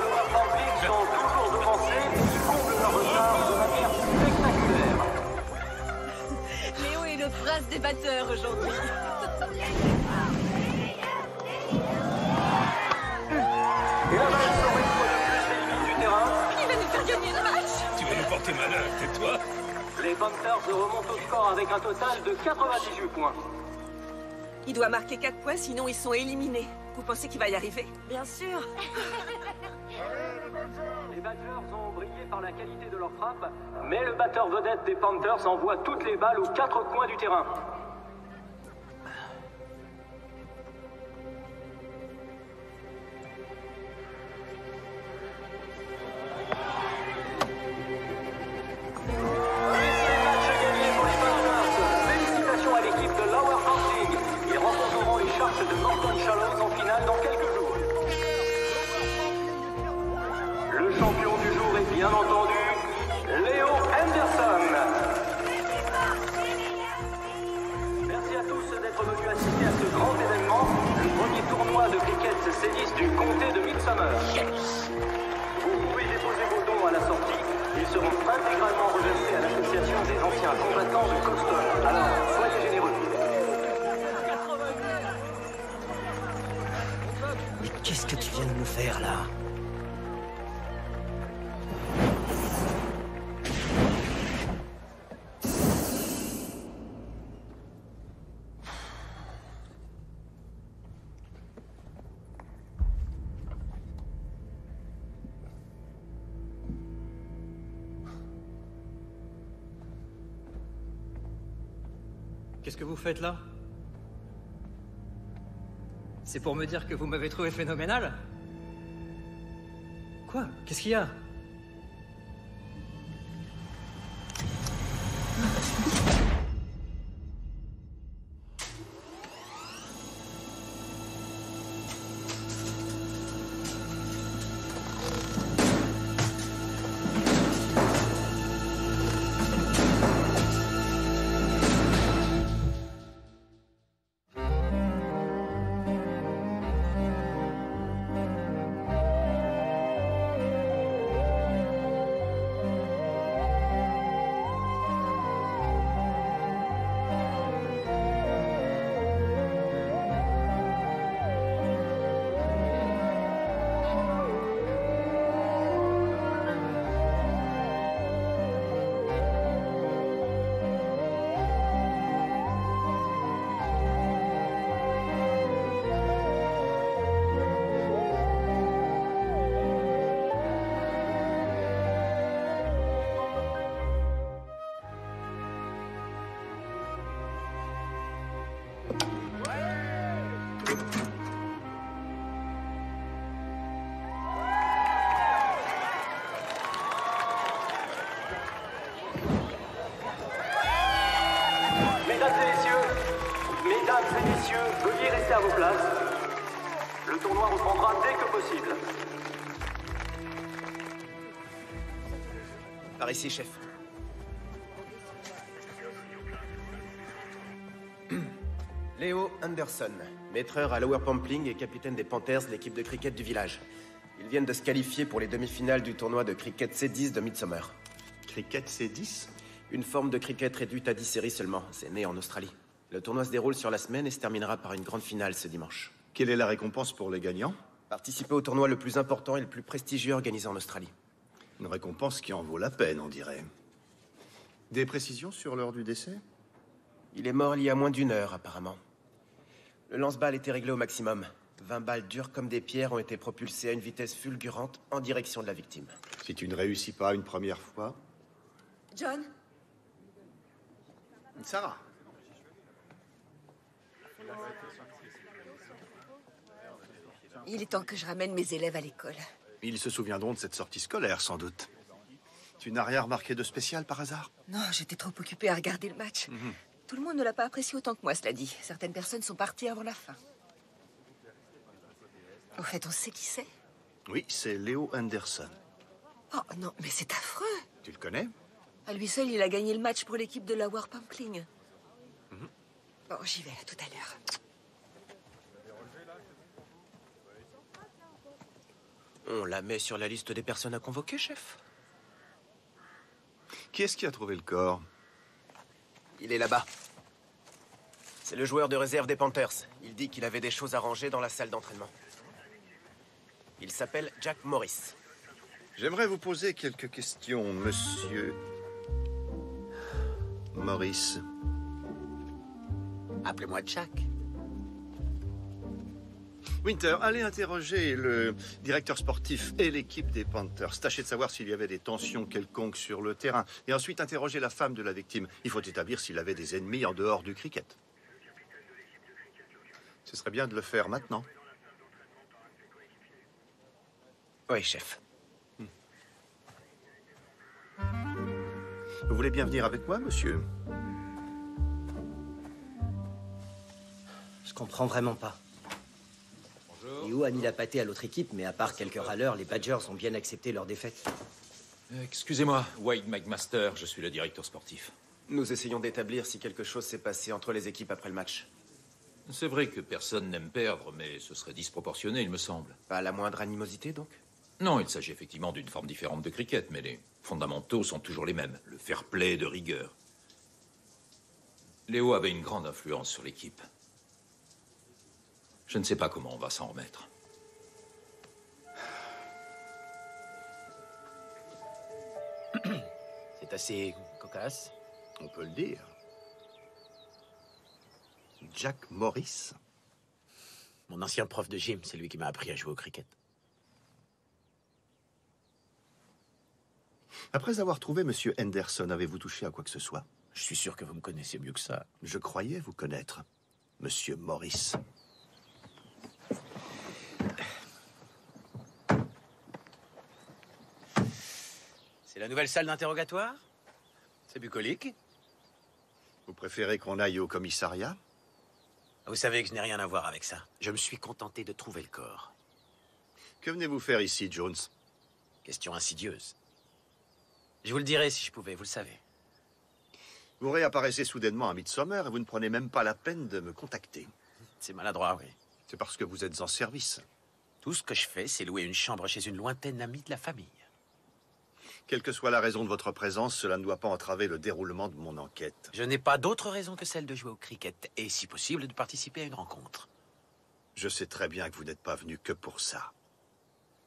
Lower Pampling sont toujours devancés et ils comblent leur retard de manière spectaculaire. Léo est le prince des batteurs aujourd'hui. Et la balle sort une fois de plus des limites du terrain. Il va nous faire gagner le match. Tu vas nous porter malheur, tais-toi. Les Panthers remontent au score avec un total de 98 points. Il doit marquer 4 points, sinon ils sont éliminés. Vous pensez qu'il va y arriver? Bien sûr. Les Badgers ont brillé par la qualité de leur frappe, mais le batteur vedette des Panthers envoie toutes les balles aux 4 coins du terrain. Félicitations à l'équipe de Lower Pampling. Ils rencontreront les Sharks de Norton Shallows en finale dans quelques jours. Le champion du jour est bien entendu Léo Henderson. Merci à tous d'être venus assister à ce grand événement, le premier tournoi de cricket C10 du comté de Midsummer. Vous pouvez déposer vos dons à la sortie. Ils seront intégralement reversés à l'association des anciens combattants de Coston. Alors, soyez généreux. Mais qu'est-ce que tu viens de nous faire, là? Qu'est-ce que vous faites là? C'est pour me dire que vous m'avez trouvé phénoménal? Quoi? Qu'est-ce qu'il y a? Mesdames et messieurs, veuillez rester à vos places. Le tournoi reprendra dès que possible. Par ici, chef. Léo Anderson, maîtreur à Lower Pampling et capitaine des Panthers, l'équipe de cricket du village. Ils viennent de se qualifier pour les demi-finales du tournoi de cricket C10 de Midsummer. Cricket C10? Une forme de cricket réduite à 10 séries seulement. C'est né en Australie. Le tournoi se déroule sur la semaine et se terminera par une grande finale ce dimanche. Quelle est la récompense pour les gagnants? Participer au tournoi le plus important et le plus prestigieux organisé en Australie. Une récompense qui en vaut la peine, on dirait. Des précisions sur l'heure du décès? Il est mort il y a moins d'1 heure, apparemment. Le lance-balles était réglé au maximum. 20 balles dures comme des pierres ont été propulsées à une vitesse fulgurante en direction de la victime. Si tu ne réussis pas une première fois... John? Sarah. Il est temps que je ramène mes élèves à l'école. Ils se souviendront de cette sortie scolaire, sans doute. Tu n'as rien remarqué de spécial, par hasard? Non, j'étais trop occupée à regarder le match. Tout le monde ne l'a pas apprécié autant que moi, cela dit. Certaines personnes sont parties avant la fin. Au fait, on sait qui c'est? Oui, c'est Léo Henderson. Oh non, mais c'est affreux. Tu le connais? À lui seul, il a gagné le match pour l'équipe de Lower Pampling. Bon, j'y vais, à tout à l'heure. On la met sur la liste des personnes à convoquer, chef. Qui est-ce qui a trouvé le corps? Il est là-bas. C'est le joueur de réserve des Panthers. Il dit qu'il avait des choses à ranger dans la salle d'entraînement. Il s'appelle Jack Morris. J'aimerais vous poser quelques questions, monsieur... Morris. Appelez-moi Jack. Winter, allez interroger le directeur sportif et l'équipe des Panthers. Tâchez de savoir s'il y avait des tensions quelconques sur le terrain. Et ensuite, interroger la femme de la victime. Il faut établir s'il avait des ennemis en dehors du cricket. Ce serait bien de le faire maintenant. Oui, chef. Vous voulez bien venir avec moi, monsieur? Je comprends vraiment pas. Léo a mis la pâtée à l'autre équipe, mais à part quelques râleurs, les Badgers ont bien accepté leur défaite. Excusez-moi, Wade McMaster, je suis le directeur sportif. Nous essayons d'établir si quelque chose s'est passé entre les équipes après le match. C'est vrai que personne n'aime perdre, mais ce serait disproportionné, il me semble. Pas la moindre animosité, donc? Non, il s'agit effectivement d'une forme différente de cricket, mais les fondamentaux sont toujours les mêmes. Le fair play de rigueur. Léo avait une grande influence sur l'équipe. Je ne sais pas comment on va s'en remettre. C'est assez cocasse. On peut le dire. Jack Morris. Mon ancien prof de gym, c'est lui qui m'a appris à jouer au cricket. Après avoir trouvé monsieur Henderson, avez-vous touché à quoi que ce soit? Je suis sûr que vous me connaissez mieux que ça. Je croyais vous connaître, monsieur Morris. C'est la nouvelle salle d'interrogatoire? C'est bucolique? Vous préférez qu'on aille au commissariat? Vous savez que je n'ai rien à voir avec ça. Je me suis contenté de trouver le corps. Que venez-vous faire ici, Jones? Question insidieuse. Je vous le dirais si je pouvais, vous le savez. Vous réapparaissez soudainement à Midsommar et vous ne prenez même pas la peine de me contacter. C'est maladroit, oui. C'est parce que vous êtes en service. Tout ce que je fais, c'est louer une chambre chez une lointaine amie de la famille. Quelle que soit la raison de votre présence, cela ne doit pas entraver le déroulement de mon enquête. Je n'ai pas d'autre raison que celle de jouer au cricket et, si possible, de participer à une rencontre. Je sais très bien que vous n'êtes pas venu que pour ça.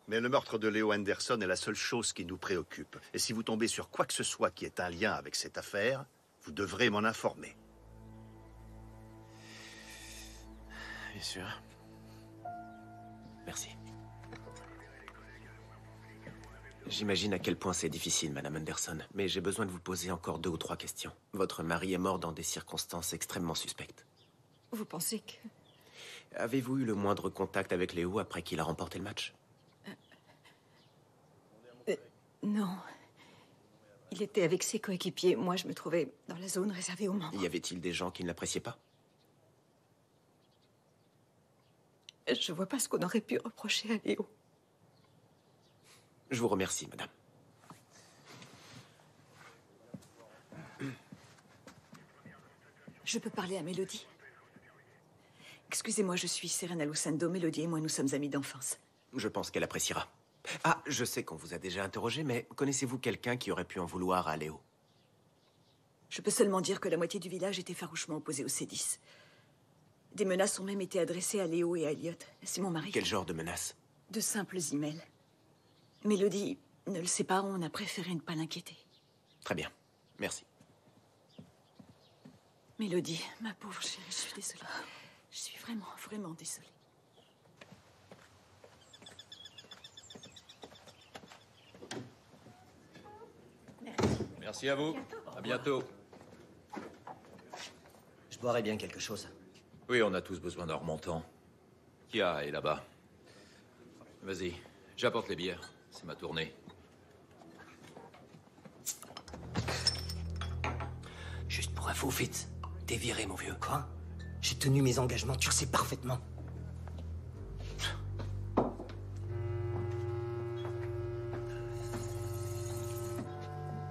Mais le meurtre de Léo Henderson est la seule chose qui nous préoccupe. Et si vous tombez sur quoi que ce soit qui ait un lien avec cette affaire, vous devrez m'en informer. Bien sûr. Merci. J'imagine à quel point c'est difficile, Madame Henderson, mais j'ai besoin de vous poser encore 2 ou 3 questions. Votre mari est mort dans des circonstances extrêmement suspectes. Vous pensez que... Avez-vous eu le moindre contact avec Léo après qu'il a remporté le match? Non. Il était avec ses coéquipiers. Moi, je me trouvais dans la zone réservée aux membres. Y avait-il des gens qui ne l'appréciaient pas? Je vois pas ce qu'on aurait pu reprocher à Léo. Je vous remercie, madame. Je peux parler à Mélodie? Excusez-moi, je suis Serena Lucendo. Mélodie et moi, nous sommes amies d'enfance. Je pense qu'elle appréciera. Ah, je sais qu'on vous a déjà interrogé, mais connaissez-vous quelqu'un qui aurait pu en vouloir à Léo? Je peux seulement dire que la moitié du village était farouchement opposée au C10. Des menaces ont même été adressées à Léo et à Elliot. C'est mon mari. Quel genre de menaces? De simples emails. Mélodie ne le sait pas, on a préféré ne pas l'inquiéter. Très bien. Merci. Mélodie, ma pauvre chérie, je suis désolée. Je suis vraiment, vraiment désolée. Merci à vous. À bientôt. Je boirais bien quelque chose. Oui, on a tous besoin d'un remontant. Kia est là-bas. Vas-y, j'apporte les bières. C'est ma tournée. Juste pour info, Fitz, t'es viré, mon vieux. Quoi? J'ai tenu mes engagements, tu le sais parfaitement.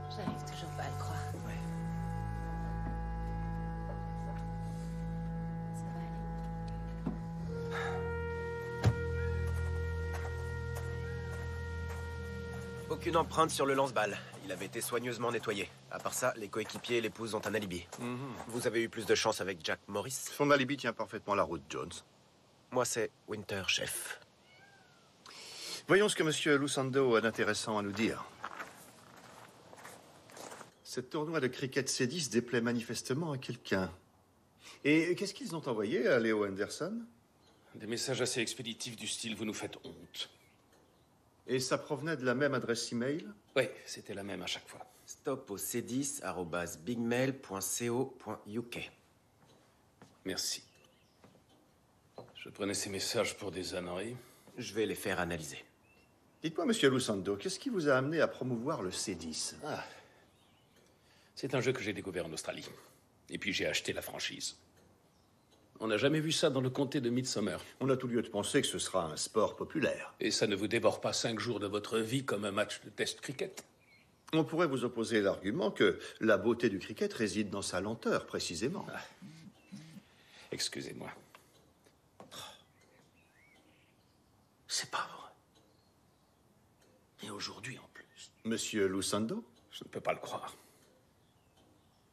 J'arrive toujours pas à le croire. Ouais. Ça va aller. Aucune empreinte sur le lance-balles. Il avait été soigneusement nettoyé. À part ça, les coéquipiers et l'épouse ont un alibi. Vous avez eu plus de chance avec Jack Morris? Son alibi tient parfaitement la route, Jones. Moi, c'est Winter, chef. Voyons ce que M. Lusando a d'intéressant à nous dire. Ce tournoi de cricket C10 déplaît manifestement à quelqu'un. Et qu'est-ce qu'ils ont envoyé à Léo Henderson? Des messages assez expéditifs du style « Vous nous faites honte ». Et ça provenait de la même adresse email? Oui, c'était la même à chaque fois. Stop au c10@bigmail.co.uk. Merci. Je prenais ces messages pour des âneries. Je vais les faire analyser. Dites-moi, M. Lusando, qu'est-ce qui vous a amené à promouvoir le C10? Ah. C'est un jeu que j'ai découvert en Australie. Et puis j'ai acheté la franchise. On n'a jamais vu ça dans le comté de Midsomer. On a tout lieu de penser que ce sera un sport populaire. Et ça ne vous dévore pas 5 jours de votre vie comme un match de test cricket? On pourrait vous opposer l'argument que la beauté du cricket réside dans sa lenteur, précisément. Ah. Excusez-moi. C'est pas vrai. Et aujourd'hui en plus. Monsieur Lusando? Je ne peux pas le croire.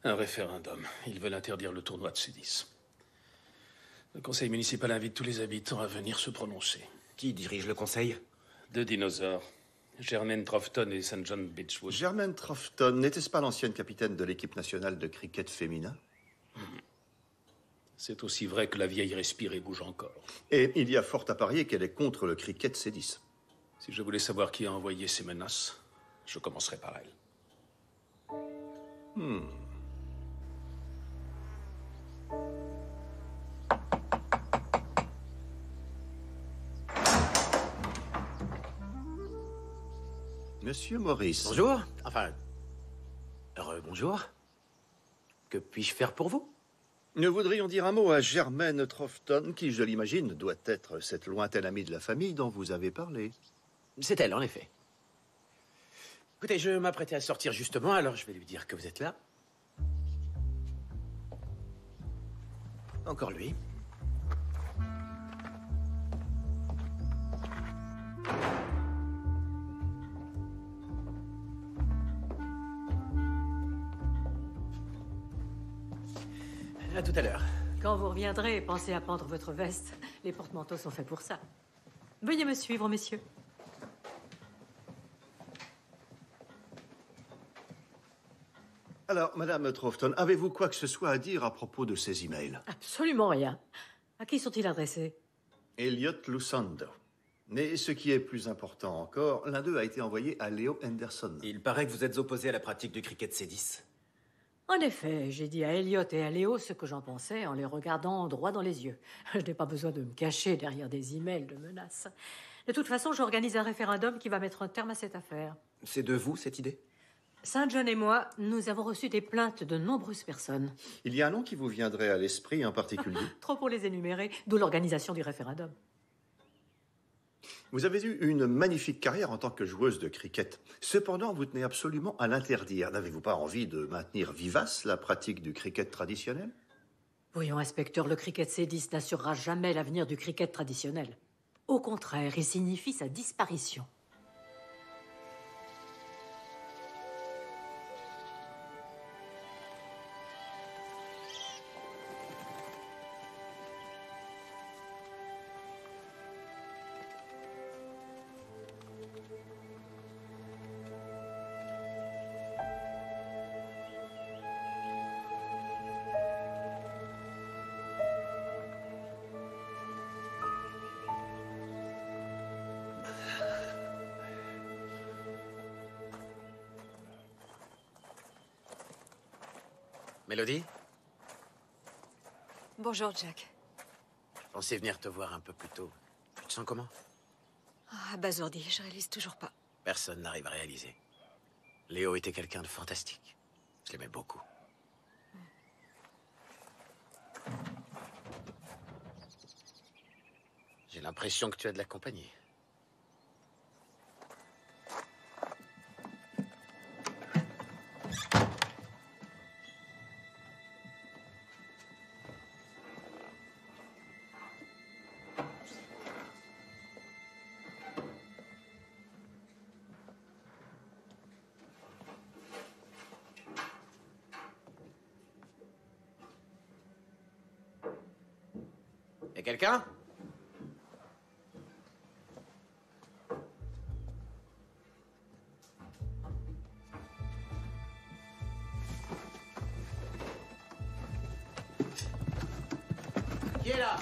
Un référendum. Ils veulent interdire le tournoi de C10. Le conseil municipal invite tous les habitants à venir se prononcer. Qui dirige le conseil? 2 dinosaures. Germaine Troughton et St. John Beechwood. Germaine Troughton, n'était-ce pas l'ancienne capitaine de l'équipe nationale de cricket féminin? C'est aussi vrai que la vieille respire et bouge encore. Et il y a fort à parier qu'elle est contre le cricket C10. Si je voulais savoir qui a envoyé ces menaces, je commencerais par elle. Monsieur Morris. Bonjour. Enfin... bonjour. Que puis-je faire pour vous? Nous voudrions dire un mot à Germaine Troughton, qui, je l'imagine, doit être cette lointaine amie de la famille dont vous avez parlé. C'est elle, en effet. Écoutez, je m'apprêtais à sortir justement, alors je vais lui dire que vous êtes là. Encore lui. À tout à l'heure. Quand vous reviendrez, pensez à prendre votre veste. Les porte-manteaux sont faits pour ça. Veuillez me suivre, messieurs. Alors, Madame Troughton, avez-vous quoi que ce soit à dire à propos de ces emails? Absolument rien. À qui sont-ils adressés? Elliot Lusando. Mais ce qui est plus important encore, l'un d'eux a été envoyé à Léo Henderson. Il paraît que vous êtes opposé à la pratique du cricket C10. En effet, j'ai dit à Elliot et à Léo ce que j'en pensais en les regardant droit dans les yeux. Je n'ai pas besoin de me cacher derrière des emails de menaces. De toute façon, j'organise un référendum qui va mettre un terme à cette affaire. C'est de vous, cette idée? St. John et moi, nous avons reçu des plaintes de nombreuses personnes. Il y a un nom qui vous viendrait à l'esprit en particulier? Trop pour les énumérer, d'où l'organisation du référendum. Vous avez eu une magnifique carrière en tant que joueuse de cricket. Cependant, vous tenez absolument à l'interdire. N'avez-vous pas envie de maintenir vivace la pratique du cricket traditionnel? Voyons, inspecteur, le cricket C10 n'assurera jamais l'avenir du cricket traditionnel. Au contraire, il signifie sa disparition. Mélodie? Bonjour, Jack. Je pensais venir te voir un peu plus tôt. Tu te sens comment? Abasourdi, je réalise toujours pas. Personne n'arrive à réaliser. Léo était quelqu'un de fantastique. Je l'aimais beaucoup. J'ai l'impression que tu as de la compagnie. quelqu'un? Qui est là?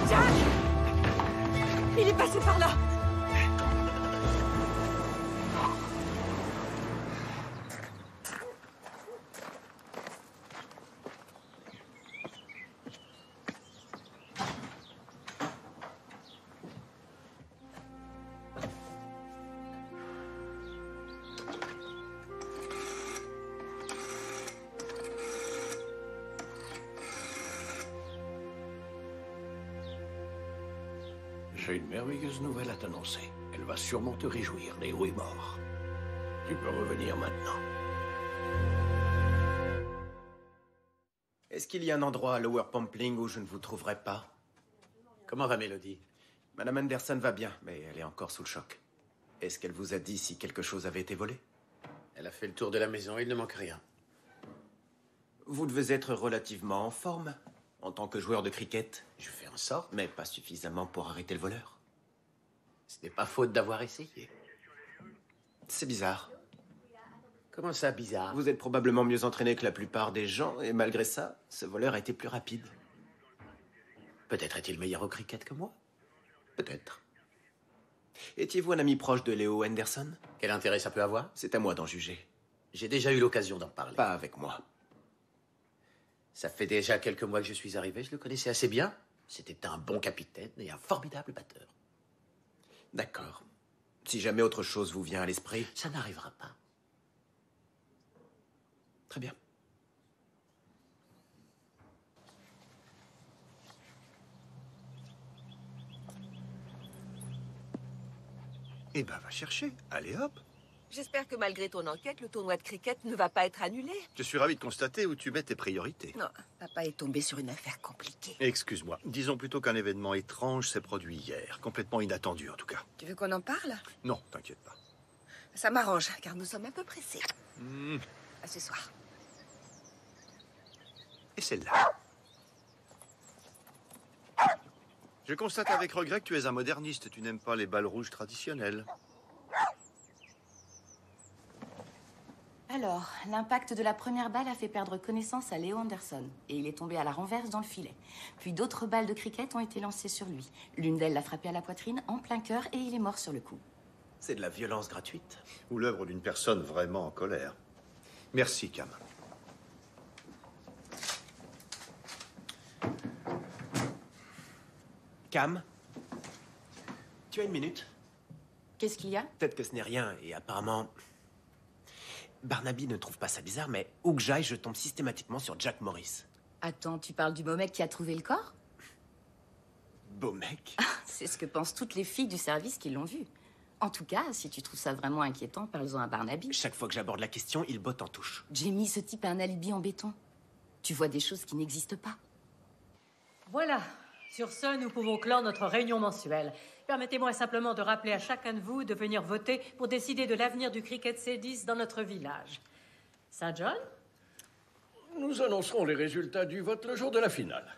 Jack! Il est passé par là! J'ai une merveilleuse nouvelle à t'annoncer. Elle va sûrement te réjouir. Léo est mort. Tu peux revenir maintenant. Est-ce qu'il y a un endroit à Lower Pumpling où je ne vous trouverai pas? Comment va Mélodie? Madame Anderson va bien, mais elle est encore sous le choc. Est-ce qu'elle vous a dit si quelque chose avait été volé? Elle a fait le tour de la maison, il ne manque rien. Vous devez être relativement en forme. En tant que joueur de cricket, Je fais en sorte. mais pas suffisamment pour arrêter le voleur. Ce n'est pas faute d'avoir essayé. C'est bizarre. Comment ça, bizarre? Vous êtes probablement mieux entraîné que la plupart des gens, et malgré ça, ce voleur a été plus rapide. Peut-être est-il meilleur au cricket que moi? Peut-être. Étiez-vous un ami proche de Léo Anderson? Quel intérêt ça peut avoir? C'est à moi d'en juger. J'ai déjà eu l'occasion d'en parler. Pas avec moi. Ça fait déjà quelques mois que je suis arrivé, je le connaissais assez bien. C'était un bon capitaine et un formidable batteur. D'accord. Si jamais autre chose vous vient à l'esprit... Ça n'arrivera pas. Très bien. Eh ben, va chercher. Allez, hop. J'espère que malgré ton enquête, le tournoi de cricket ne va pas être annulé. Je suis ravi de constater où tu mets tes priorités. Non, papa est tombé sur une affaire compliquée. Excuse-moi. Disons plutôt qu'un événement étrange s'est produit hier. Complètement inattendu, en tout cas. Tu veux qu'on en parle? Non, t'inquiète pas. Ça m'arrange, car nous sommes un peu pressés. Hmm. À ce soir. Et celle-là. Je constate avec regret que tu es un moderniste. Tu n'aimes pas les balles rouges traditionnelles. Alors, l'impact de la première balle a fait perdre connaissance à Léo Anderson et il est tombé à la renverse dans le filet. Puis d'autres balles de cricket ont été lancées sur lui. L'une d'elles l'a frappé à la poitrine en plein cœur et il est mort sur le coup. C'est de la violence gratuite. Ou l'œuvre d'une personne vraiment en colère. Merci, Cam. Cam, tu as une minute? Qu'est-ce qu'il y a? Peut-être que ce n'est rien, et apparemment... Barnaby ne trouve pas ça bizarre, mais où que j'aille, je tombe systématiquement sur Jack Morris. Attends, tu parles du beau mec qui a trouvé le corps? Beau mec? C'est ce que pensent toutes les filles du service qui l'ont vu. En tout cas, si tu trouves ça vraiment inquiétant, parle-en à Barnaby. Chaque fois que j'aborde la question, il botte en touche. Jamie, ce type a un alibi en béton. Tu vois des choses qui n'existent pas. Voilà. Sur ce, nous pouvons clore notre réunion mensuelle. Permettez-moi simplement de rappeler à chacun de vous de venir voter pour décider de l'avenir du cricket C10 dans notre village. Saint John? Nous annoncerons les résultats du vote le jour de la finale.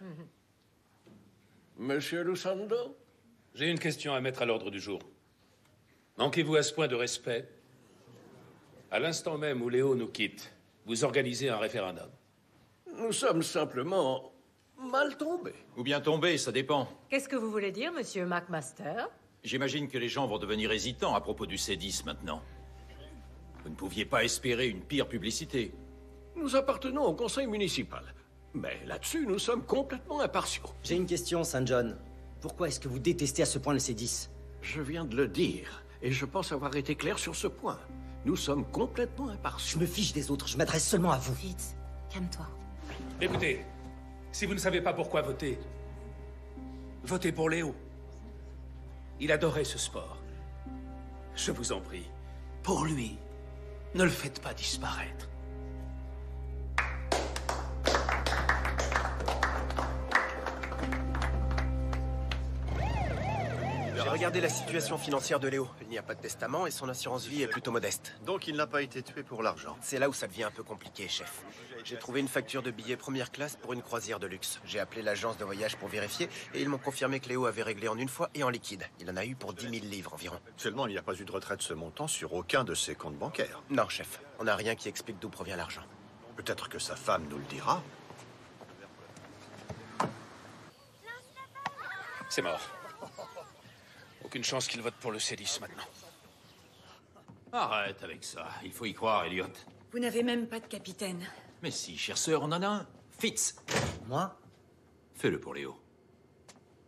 Monsieur Lusando? J'ai une question à mettre à l'ordre du jour. Manquez-vous à ce point de respect? À l'instant même où Léo nous quitte, vous organisez un référendum. Nous sommes simplement mal tombés. Ou bien tombés, ça dépend. Qu'est-ce que vous voulez dire, monsieur McMaster? J'imagine que les gens vont devenir hésitants à propos du C10 maintenant. Vous ne pouviez pas espérer une pire publicité. Nous appartenons au conseil municipal. Mais là-dessus, nous sommes complètement impartiaux. J'ai une question, St. John. Pourquoi est-ce que vous détestez à ce point le C10? Je viens de le dire, et je pense avoir été clair sur ce point. Nous sommes complètement impartiaux. Je me fiche des autres, je m'adresse seulement à vous. Fitz, calme-toi. Écoutez, si vous ne savez pas pourquoi voter, votez pour Léo. Il adorait ce sport. Je vous en prie, pour lui, ne le faites pas disparaître. J'ai regardé Regardez la situation financière de Léo. Il n'y a pas de testament et son assurance vie est plutôt modeste. Donc il n'a pas été tué pour l'argent. C'est là où ça devient un peu compliqué, chef. J'ai trouvé une facture de billets première classe pour une croisière de luxe. J'ai appelé l'agence de voyage pour vérifier et ils m'ont confirmé que Léo avait réglé en une fois et en liquide. Il en a eu pour 10 000 livres environ. Seulement, il n'y a pas eu de retrait de ce montant sur aucun de ses comptes bancaires. Non, chef. On n'a rien qui explique d'où provient l'argent. Peut-être que sa femme nous le dira. C'est mort. Aucune chance qu'il vote pour le C10 maintenant. Arrête avec ça. Il faut y croire, Elliot. Vous n'avez même pas de capitaine. Mais si, chère sœur, on en a un. Fitz. Moi? Fais-le pour Léo.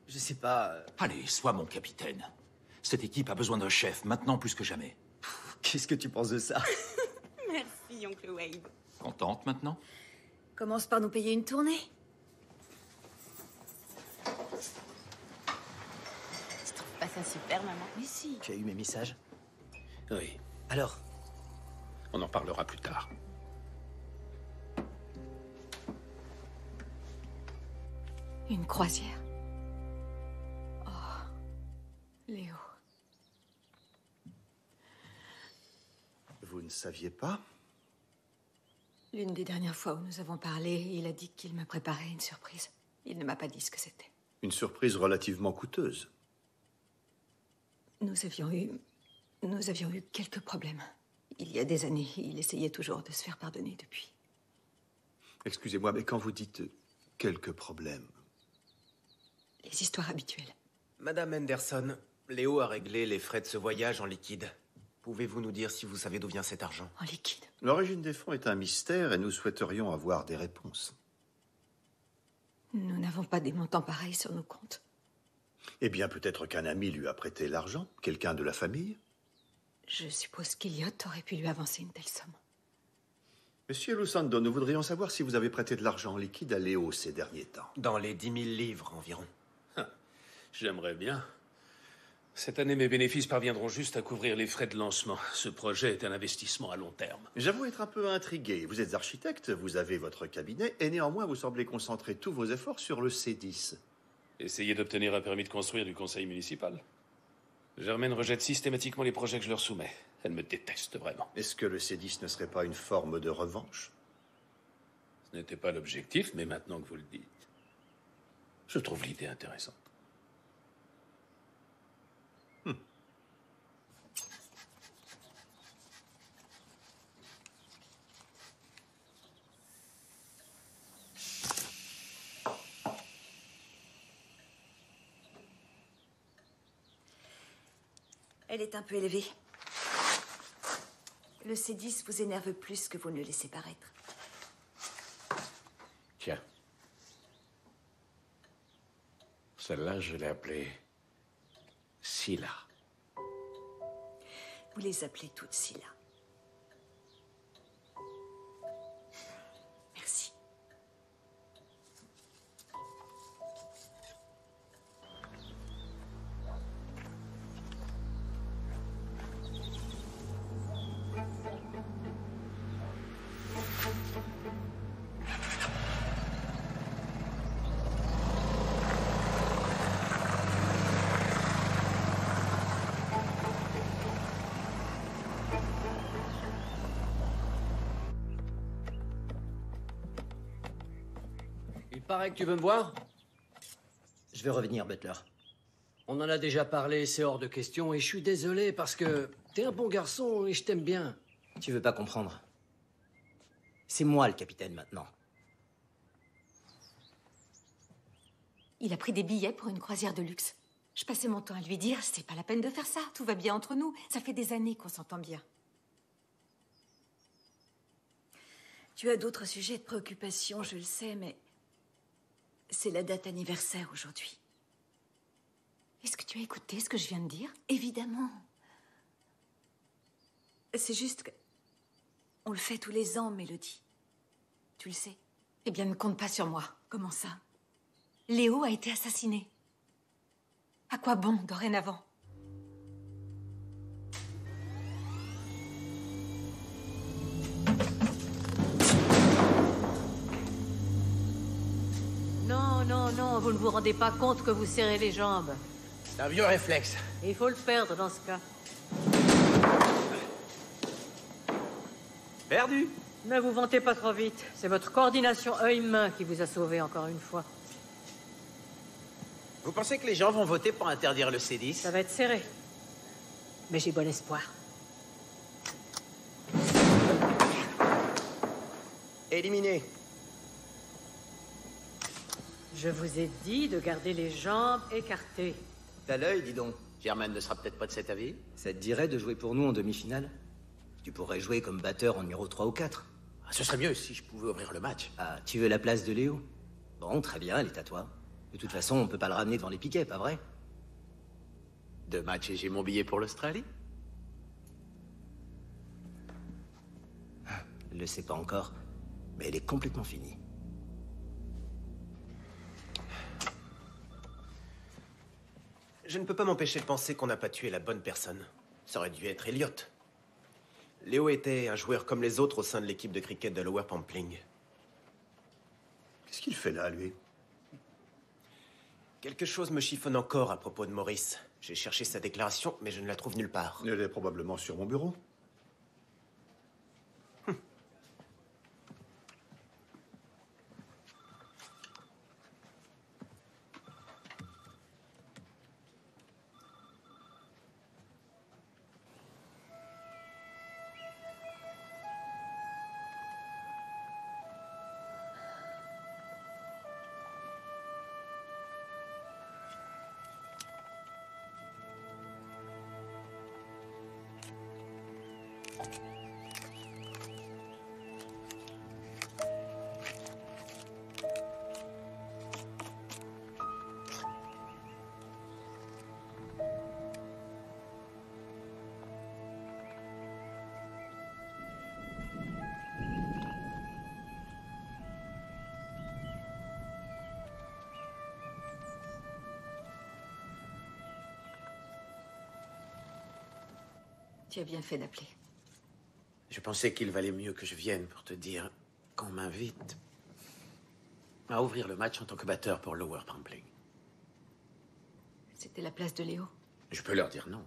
Je sais pas... Allez, sois mon capitaine. Cette équipe a besoin d'un chef, maintenant plus que jamais. Qu'est-ce que tu penses de ça? Merci, oncle Wade. Contente maintenant? Commence par nous payer une tournée. Tu trouves pas ça super, maman? Mais si. Tu as eu mes messages? Oui. Alors? On en parlera plus tard. Une croisière. Oh, Léo. Vous ne saviez pas? L'une des dernières fois où nous avons parlé, il a dit qu'il me préparait une surprise. Il ne m'a pas dit ce que c'était. Une surprise relativement coûteuse. Nous avions eu quelques problèmes. Il y a des années, il essayait toujours de se faire pardonner depuis. Excusez-moi, mais quand vous dites quelques problèmes... Les histoires habituelles. Madame Henderson, Léo a réglé les frais de ce voyage en liquide. Pouvez-vous nous dire si vous savez d'où vient cet argent? En liquide. L'origine des fonds est un mystère et nous souhaiterions avoir des réponses. Nous n'avons pas des montants pareils sur nos comptes. Eh bien, peut-être qu'un ami lui a prêté l'argent, quelqu'un de la famille. Je suppose qu'Eliot aurait pu lui avancer une telle somme. Monsieur Lusando, nous voudrions savoir si vous avez prêté de l'argent en liquide à Léo ces derniers temps. Dans les 10 000 livres environ. J'aimerais bien. Cette année, mes bénéfices parviendront juste à couvrir les frais de lancement. Ce projet est un investissement à long terme. J'avoue être un peu intrigué. Vous êtes architecte, vous avez votre cabinet, et néanmoins vous semblez concentrer tous vos efforts sur le C10. Essayez d'obtenir un permis de construire du conseil municipal. Germaine rejette systématiquement les projets que je leur soumets. Elle me déteste vraiment. Est-ce que le C10 ne serait pas une forme de revanche? Ce n'était pas l'objectif, mais maintenant que vous le dites, je trouve l'idée intéressante. Elle est un peu élevée. Le C10 vous énerve plus que vous ne le laissez paraître. Tiens. Celle-là, je l'ai appelée Scylla. Vous les appelez toutes Scylla. Merci. Il paraît que tu veux me voir? Je vais revenir, Butler. On en a déjà parlé, c'est hors de question, et je suis désolé parce que t'es un bon garçon et je t'aime bien. Tu veux pas comprendre. C'est moi le capitaine maintenant. Il a pris des billets pour une croisière de luxe. Je passais mon temps à lui dire, c'est pas la peine de faire ça, tout va bien entre nous. Ça fait des années qu'on s'entend bien. Tu as d'autres sujets de préoccupation, je le sais, mais c'est la date anniversaire aujourd'hui. Est-ce que tu as écouté ce que je viens de dire? Évidemment. C'est juste que... on le fait tous les ans, Mélodie. Tu le sais. Eh bien, ne compte pas sur moi. Comment ça? Léo a été assassiné. À quoi bon, dorénavant? Non, non, non, vous ne vous rendez pas compte que vous serrez les jambes. C'est un vieux réflexe. Il faut le perdre dans ce cas. Perdu. Ne vous vantez pas trop vite. C'est votre coordination œil-main qui vous a sauvé encore une fois. Vous pensez que les gens vont voter pour interdire le C10? Ça va être serré. Mais j'ai bon espoir. Éliminé. Je vous ai dit de garder les jambes écartées. T'as l'œil, dis donc. Germaine ne sera peut-être pas de cet avis. Ça te dirait de jouer pour nous en demi-finale? Tu pourrais jouer comme batteur en numéro 3 ou 4. Ah, ce serait mieux si je pouvais ouvrir le match. Ah, tu veux la place de Léo? Bon, très bien, elle est à toi. De toute façon, on peut pas le ramener devant les piquets, pas vrai? 2 matchs et j'ai mon billet pour l'Australie. Elle le sait pas encore, mais elle est complètement finie. Je ne peux pas m'empêcher de penser qu'on n'a pas tué la bonne personne. Ça aurait dû être Elliot. Léo était un joueur comme les autres au sein de l'équipe de cricket de Lower Pampling. Qu'est-ce qu'il fait là, lui? Quelque chose me chiffonne encore à propos de Maurice. J'ai cherché sa déclaration, mais je ne la trouve nulle part. Elle est probablement sur mon bureau. Tu as bien fait d'appeler. Je pensais qu'il valait mieux que je vienne pour te dire qu'on m'invite à ouvrir le match en tant que batteur pour Lower Pampling. C'était la place de Léo. Je peux leur dire non.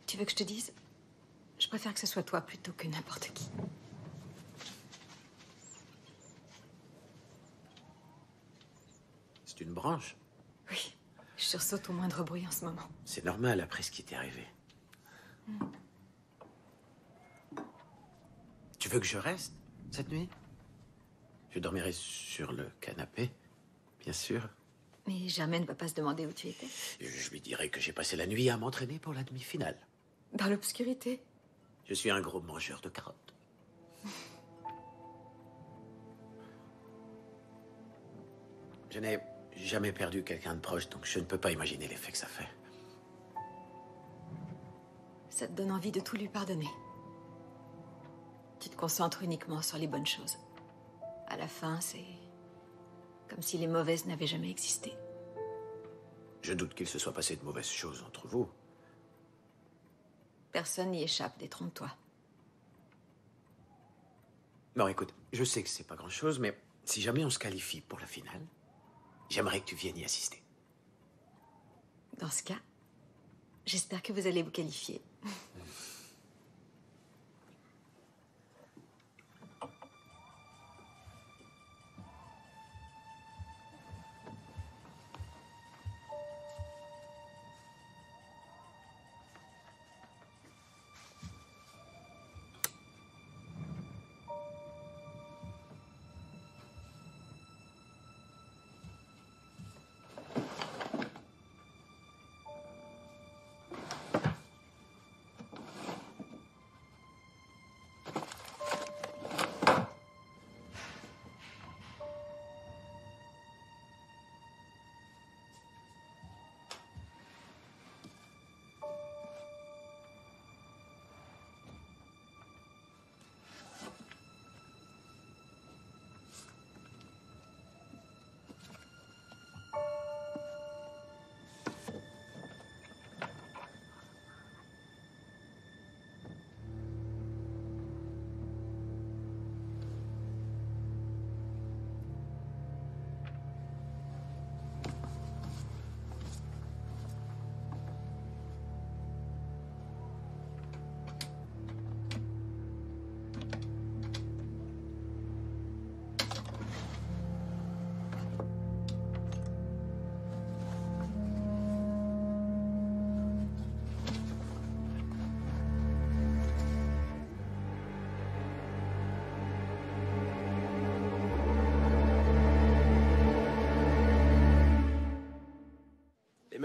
Tu veux que je te dise? Je préfère que ce soit toi plutôt que n'importe qui. C'est une branche. Oui, je sursaute au moindre bruit en ce moment. C'est normal après ce qui t'est arrivé. Tu veux que je reste cette nuit? Je dormirai sur le canapé, bien sûr. Mais Germaine ne va pas se demander où tu étais. Je lui dirai que j'ai passé la nuit à m'entraîner pour la demi-finale. Dans l'obscurité. Je suis un gros mangeur de carottes. Je n'ai jamais perdu quelqu'un de proche, donc je ne peux pas imaginer l'effet que ça fait. Ça te donne envie de tout lui pardonner. Tu te concentres uniquement sur les bonnes choses. À la fin, c'est comme si les mauvaises n'avaient jamais existé. Je doute qu'il se soit passé de mauvaises choses entre vous. Personne n'y échappe, détrompe-toi. Non, écoute, je sais que c'est pas grand-chose, mais si jamais on se qualifie pour la finale, j'aimerais que tu viennes y assister. Dans ce cas, j'espère que vous allez vous qualifier.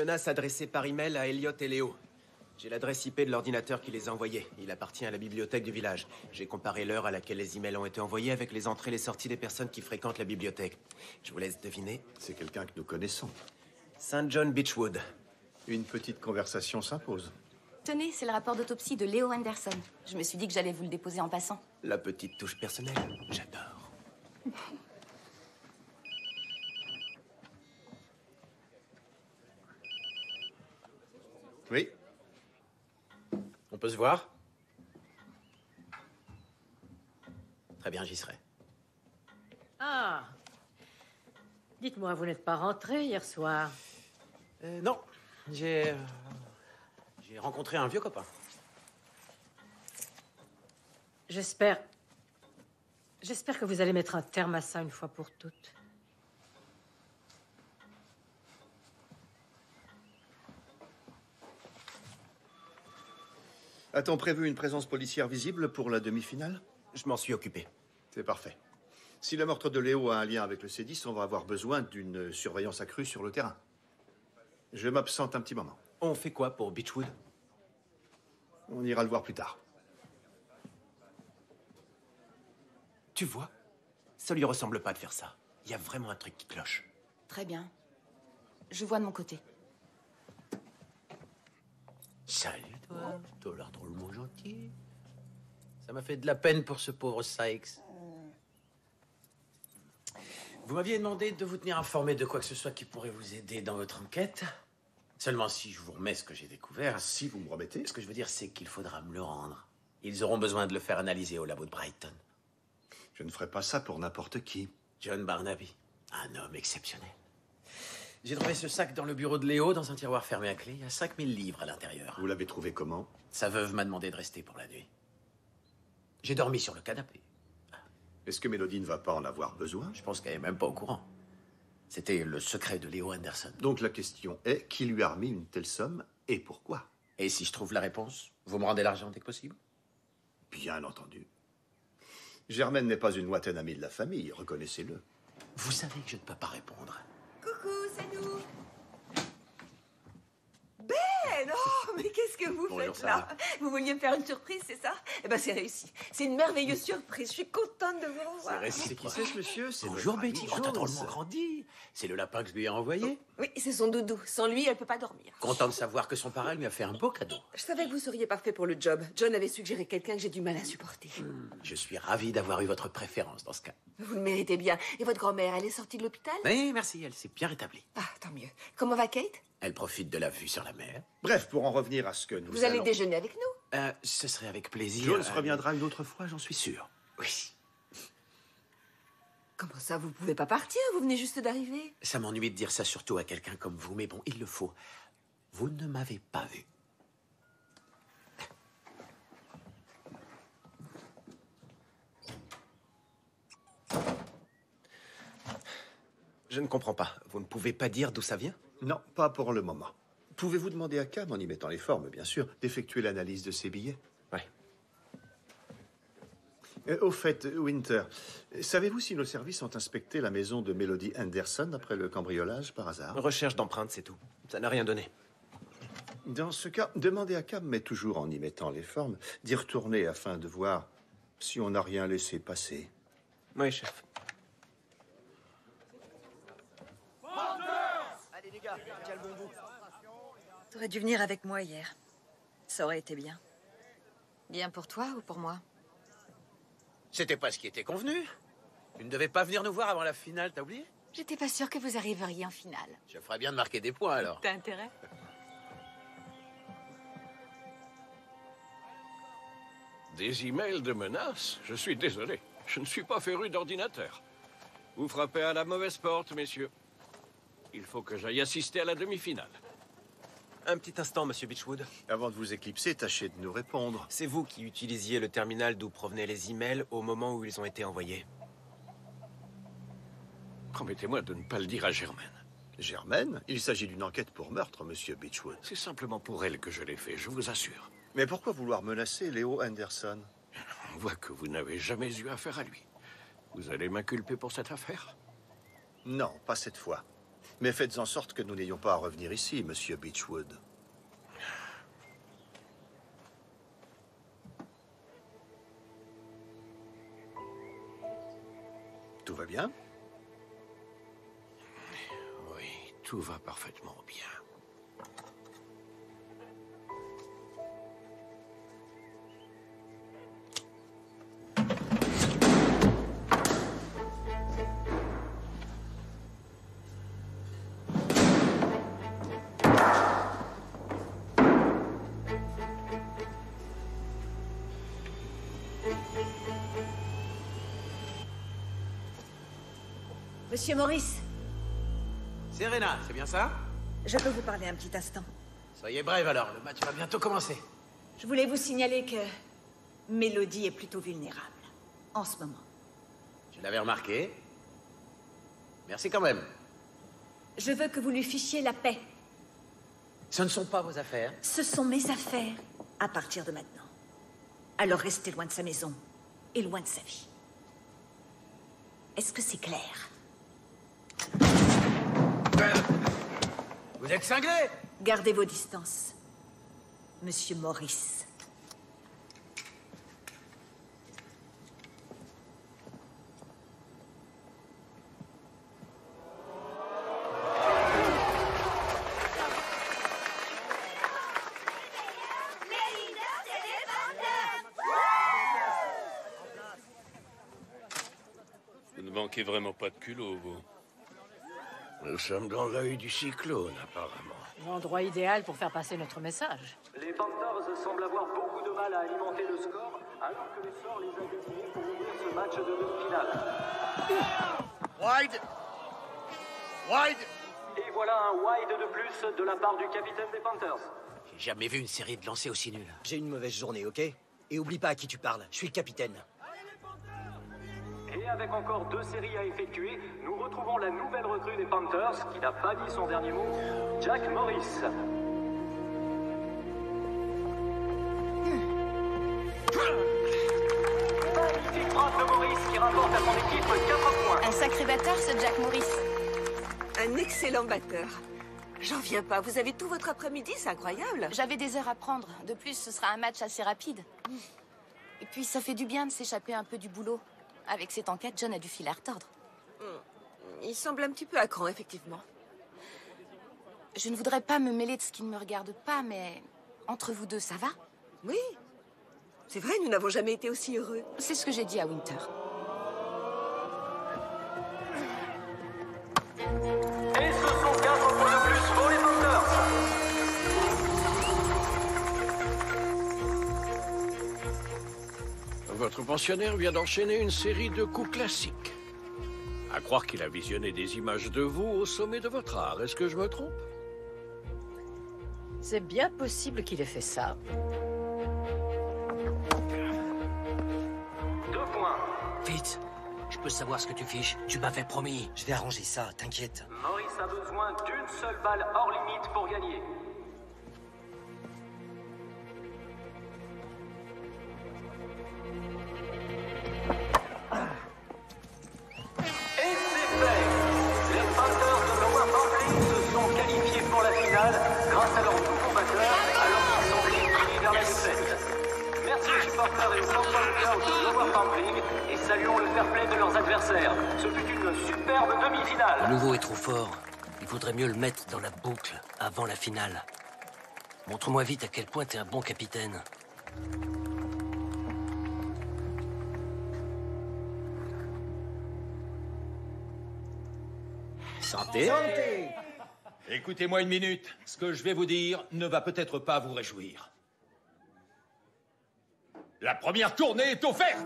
menace adressée par email à Elliot et Léo. J'ai l'adresse IP de l'ordinateur qui les a envoyés. Il appartient à la bibliothèque du village. J'ai comparé l'heure à laquelle les emails ont été envoyés avec les entrées et les sorties des personnes qui fréquentent la bibliothèque. Je vous laisse deviner. C'est quelqu'un que nous connaissons. Saint John Beechwood. Une petite conversation s'impose. Tenez, c'est le rapport d'autopsie de Léo Anderson. Je me suis dit que j'allais vous le déposer en passant. La petite touche personnelle. J'adore. Oui. On peut se voir? Très bien, j'y serai. Ah. Dites-moi, vous n'êtes pas rentré hier soir? Non. J'ai rencontré un vieux copain. J'espère que vous allez mettre un terme à ça une fois pour toutes. A-t-on prévu une présence policière visible pour la demi-finale? Je m'en suis occupé. C'est parfait. Si le meurtre de Léo a un lien avec le C10, on va avoir besoin d'une surveillance accrue sur le terrain. Je m'absente un petit moment. On fait quoi pour Beechwood? On ira le voir plus tard. Tu vois? Ça lui ressemble pas de faire ça. Il y a vraiment un truc qui cloche. Très bien. Je vois de mon côté. Salut, toi. T'as l'air drôlement gentil. Ça m'a fait de la peine pour ce pauvre Sykes. Vous m'aviez demandé de vous tenir informé de quoi que ce soit qui pourrait vous aider dans votre enquête. Seulement si je vous remets ce que j'ai découvert... Si vous me remettez... Ce que je veux dire, c'est qu'il faudra me le rendre. Ils auront besoin de le faire analyser au labo de Brighton. Je ne ferai pas ça pour n'importe qui. John Barnaby, un homme exceptionnel. J'ai trouvé ce sac dans le bureau de Léo, dans un tiroir fermé à clé. Il y a 5000 livres à l'intérieur. Vous l'avez trouvé comment? Sa veuve m'a demandé de rester pour la nuit. J'ai dormi sur le canapé. Est-ce que Mélodie ne va pas en avoir besoin? Je pense qu'elle n'est même pas au courant. C'était le secret de Léo Anderson. Donc la question est, qui lui a remis une telle somme et pourquoi? Et si je trouve la réponse, vous me rendez l'argent dès que possible? Bien entendu. Germaine n'est pas une lointaine amie de la famille, reconnaissez-le. Vous savez que je ne peux pas répondre. Coucou, c'est nous. Ben, oh, mais qu'est-ce que vous Bonjour, faites là? Vous vouliez me faire une surprise, c'est ça? Eh ben, c'est réussi. C'est une merveilleuse surprise. Je suis contente de vous revoir. C'est qui c'est, ce monsieur? C'est Bonjour votre ami Betty, on t'a Jones. drôlement grandi. C'est le lapin que je lui ai envoyé. Oui, c'est son doudou. Sans lui, elle peut pas dormir. Content de savoir que son parrain lui a fait un beau cadeau. Je savais que vous seriez parfait pour le job. John avait suggéré quelqu'un que j'ai du mal à supporter. Je suis ravi d'avoir eu votre préférence dans ce cas. Vous le méritez bien. Et votre grand-mère, elle est sortie de l'hôpital? Oui, merci, elle s'est bien rétablie. Ah, tant mieux. Comment va Kate? Elle profite de la vue sur la mer. Bref, pour en revenir à ce que nous Vous allez allons- déjeuner avec nous? Ce serait avec plaisir. Jones reviendra une autre fois, j'en suis sûr. Oui. Comment ça, vous pouvez pas partir? Vous venez juste d'arriver. Ça m'ennuie de dire ça surtout à quelqu'un comme vous, mais bon, il le faut. Vous ne m'avez pas vu. Je ne comprends pas. Vous ne pouvez pas dire d'où ça vient? Non, pas pour le moment. Pouvez-vous demander à Cam, en y mettant les formes, bien sûr, d'effectuer l'analyse de ces billets? Ouais. Au fait, Winter, savez-vous si nos services ont inspecté la maison de Melody Anderson après le cambriolage, par hasard? Recherche d'empreintes, c'est tout. Ça n'a rien donné. Dans ce cas, demandez à Cam, mais toujours en y mettant les formes, d'y retourner afin de voir si on n'a rien laissé passer. Oui, chef. Allez les gars, calmons-vous. T'aurais dû venir avec moi hier. Ça aurait été bien. Bien pour toi ou pour moi? C'était pas ce qui était convenu. Tu ne devais pas venir nous voir avant la finale, t'as oublié? J'étais pas sûre que vous arriveriez en finale. Je ferais bien de marquer des points alors. T'as intérêt? Des emails de menaces? Je suis désolé. Je ne suis pas féru d'ordinateur. Vous frappez à la mauvaise porte, messieurs. Il faut que j'aille assister à la demi-finale. Un petit instant, monsieur Beechwood. Avant de vous éclipser, tâchez de nous répondre. C'est vous qui utilisiez le terminal d'où provenaient les emails au moment où ils ont été envoyés. Promettez-moi de ne pas le dire à Germaine. Germaine? Il s'agit d'une enquête pour meurtre, monsieur Beechwood. C'est simplement pour elle que je l'ai fait, je vous assure. Mais pourquoi vouloir menacer Léo Anderson? On voit que vous n'avez jamais eu affaire à lui. Vous allez m'inculper pour cette affaire? Non, pas cette fois. Mais faites en sorte que nous n'ayons pas à revenir ici, Monsieur Beechwood. Tout va bien? Oui, tout va parfaitement bien. Monsieur Maurice, Serena, c'est bien ça? je peux vous parler un petit instant. Soyez brève alors, le match va bientôt commencer. Je voulais vous signaler que Mélodie est plutôt vulnérable en ce moment. Je l'avais remarqué. Merci quand même. Je veux que vous lui fichiez la paix. Ce ne sont pas vos affaires. Ce sont mes affaires à partir de maintenant. Alors restez loin de sa maison et loin de sa vie. Est-ce que c'est clair? Vous êtes cinglé? Gardez vos distances, Monsieur Maurice. Vous ne manquez vraiment pas de culot, vous. Nous sommes dans l'œil du cyclone, apparemment. L'endroit idéal pour faire passer notre message. Les Panthers semblent avoir beaucoup de mal à alimenter le score, alors que le sort les a désignés pour ouvrir ce match de demi-finale. Wide! Wide! Et voilà un wide de plus de la part du capitaine des Panthers. J'ai jamais vu une série de lancers aussi nuls. J'ai une mauvaise journée, ok? Et oublie pas à qui tu parles, je suis le capitaine. Et avec encore 2 séries à effectuer, nous retrouvons la nouvelle recrue des Panthers, qui n'a pas dit son dernier mot, Jack Morris. Magnifique frappe de Morris qui rapporte à son équipe 4 points. Un sacré batteur, ce Jack Morris. Un excellent batteur. J'en viens pas. Vous avez tout votre après-midi, c'est incroyable. J'avais des heures à prendre. De plus, ce sera un match assez rapide. Et puis, ça fait du bien de s'échapper un peu du boulot. Avec cette enquête, John a du fil à retordre. Il semble un petit peu à cran, effectivement. Je ne voudrais pas me mêler de ce qui ne me regarde pas, mais entre vous deux, ça va? Oui. C'est vrai, nous n'avons jamais été aussi heureux. C'est ce que j'ai dit à Winter. Et ce sont 4 points de plus pour les Panthers. Votre pensionnaire vient d'enchaîner une série de coups classiques. À croire qu'il a visionné des images de vous au sommet de votre art. Est-ce que je me trompe? C'est bien possible qu'il ait fait ça. 2 points. Vite, je peux savoir ce que tu fiches. Tu m'avais promis. Je vais arranger ça, t'inquiète. Morris a besoin d'une seule balle hors limite pour gagner. Et c'est fait. Les Panthers de Lower Barclay se sont qualifiés pour la finale grâce à leur nouveau batteur, alors qu'ils sont dirigés vers la défaite. Merci aux supporters et aux Panthers de Lower Barclay et saluons le fair play de leurs adversaires. Ce fut une superbe demi-finale. Le nouveau est trop fort. Il faudrait mieux le mettre dans la boucle avant la finale. Montre-moi vite à quel point t'es un bon capitaine. Santé. Santé. Écoutez-moi une minute. Ce que je vais vous dire ne va peut-être pas vous réjouir. La première tournée est offerte.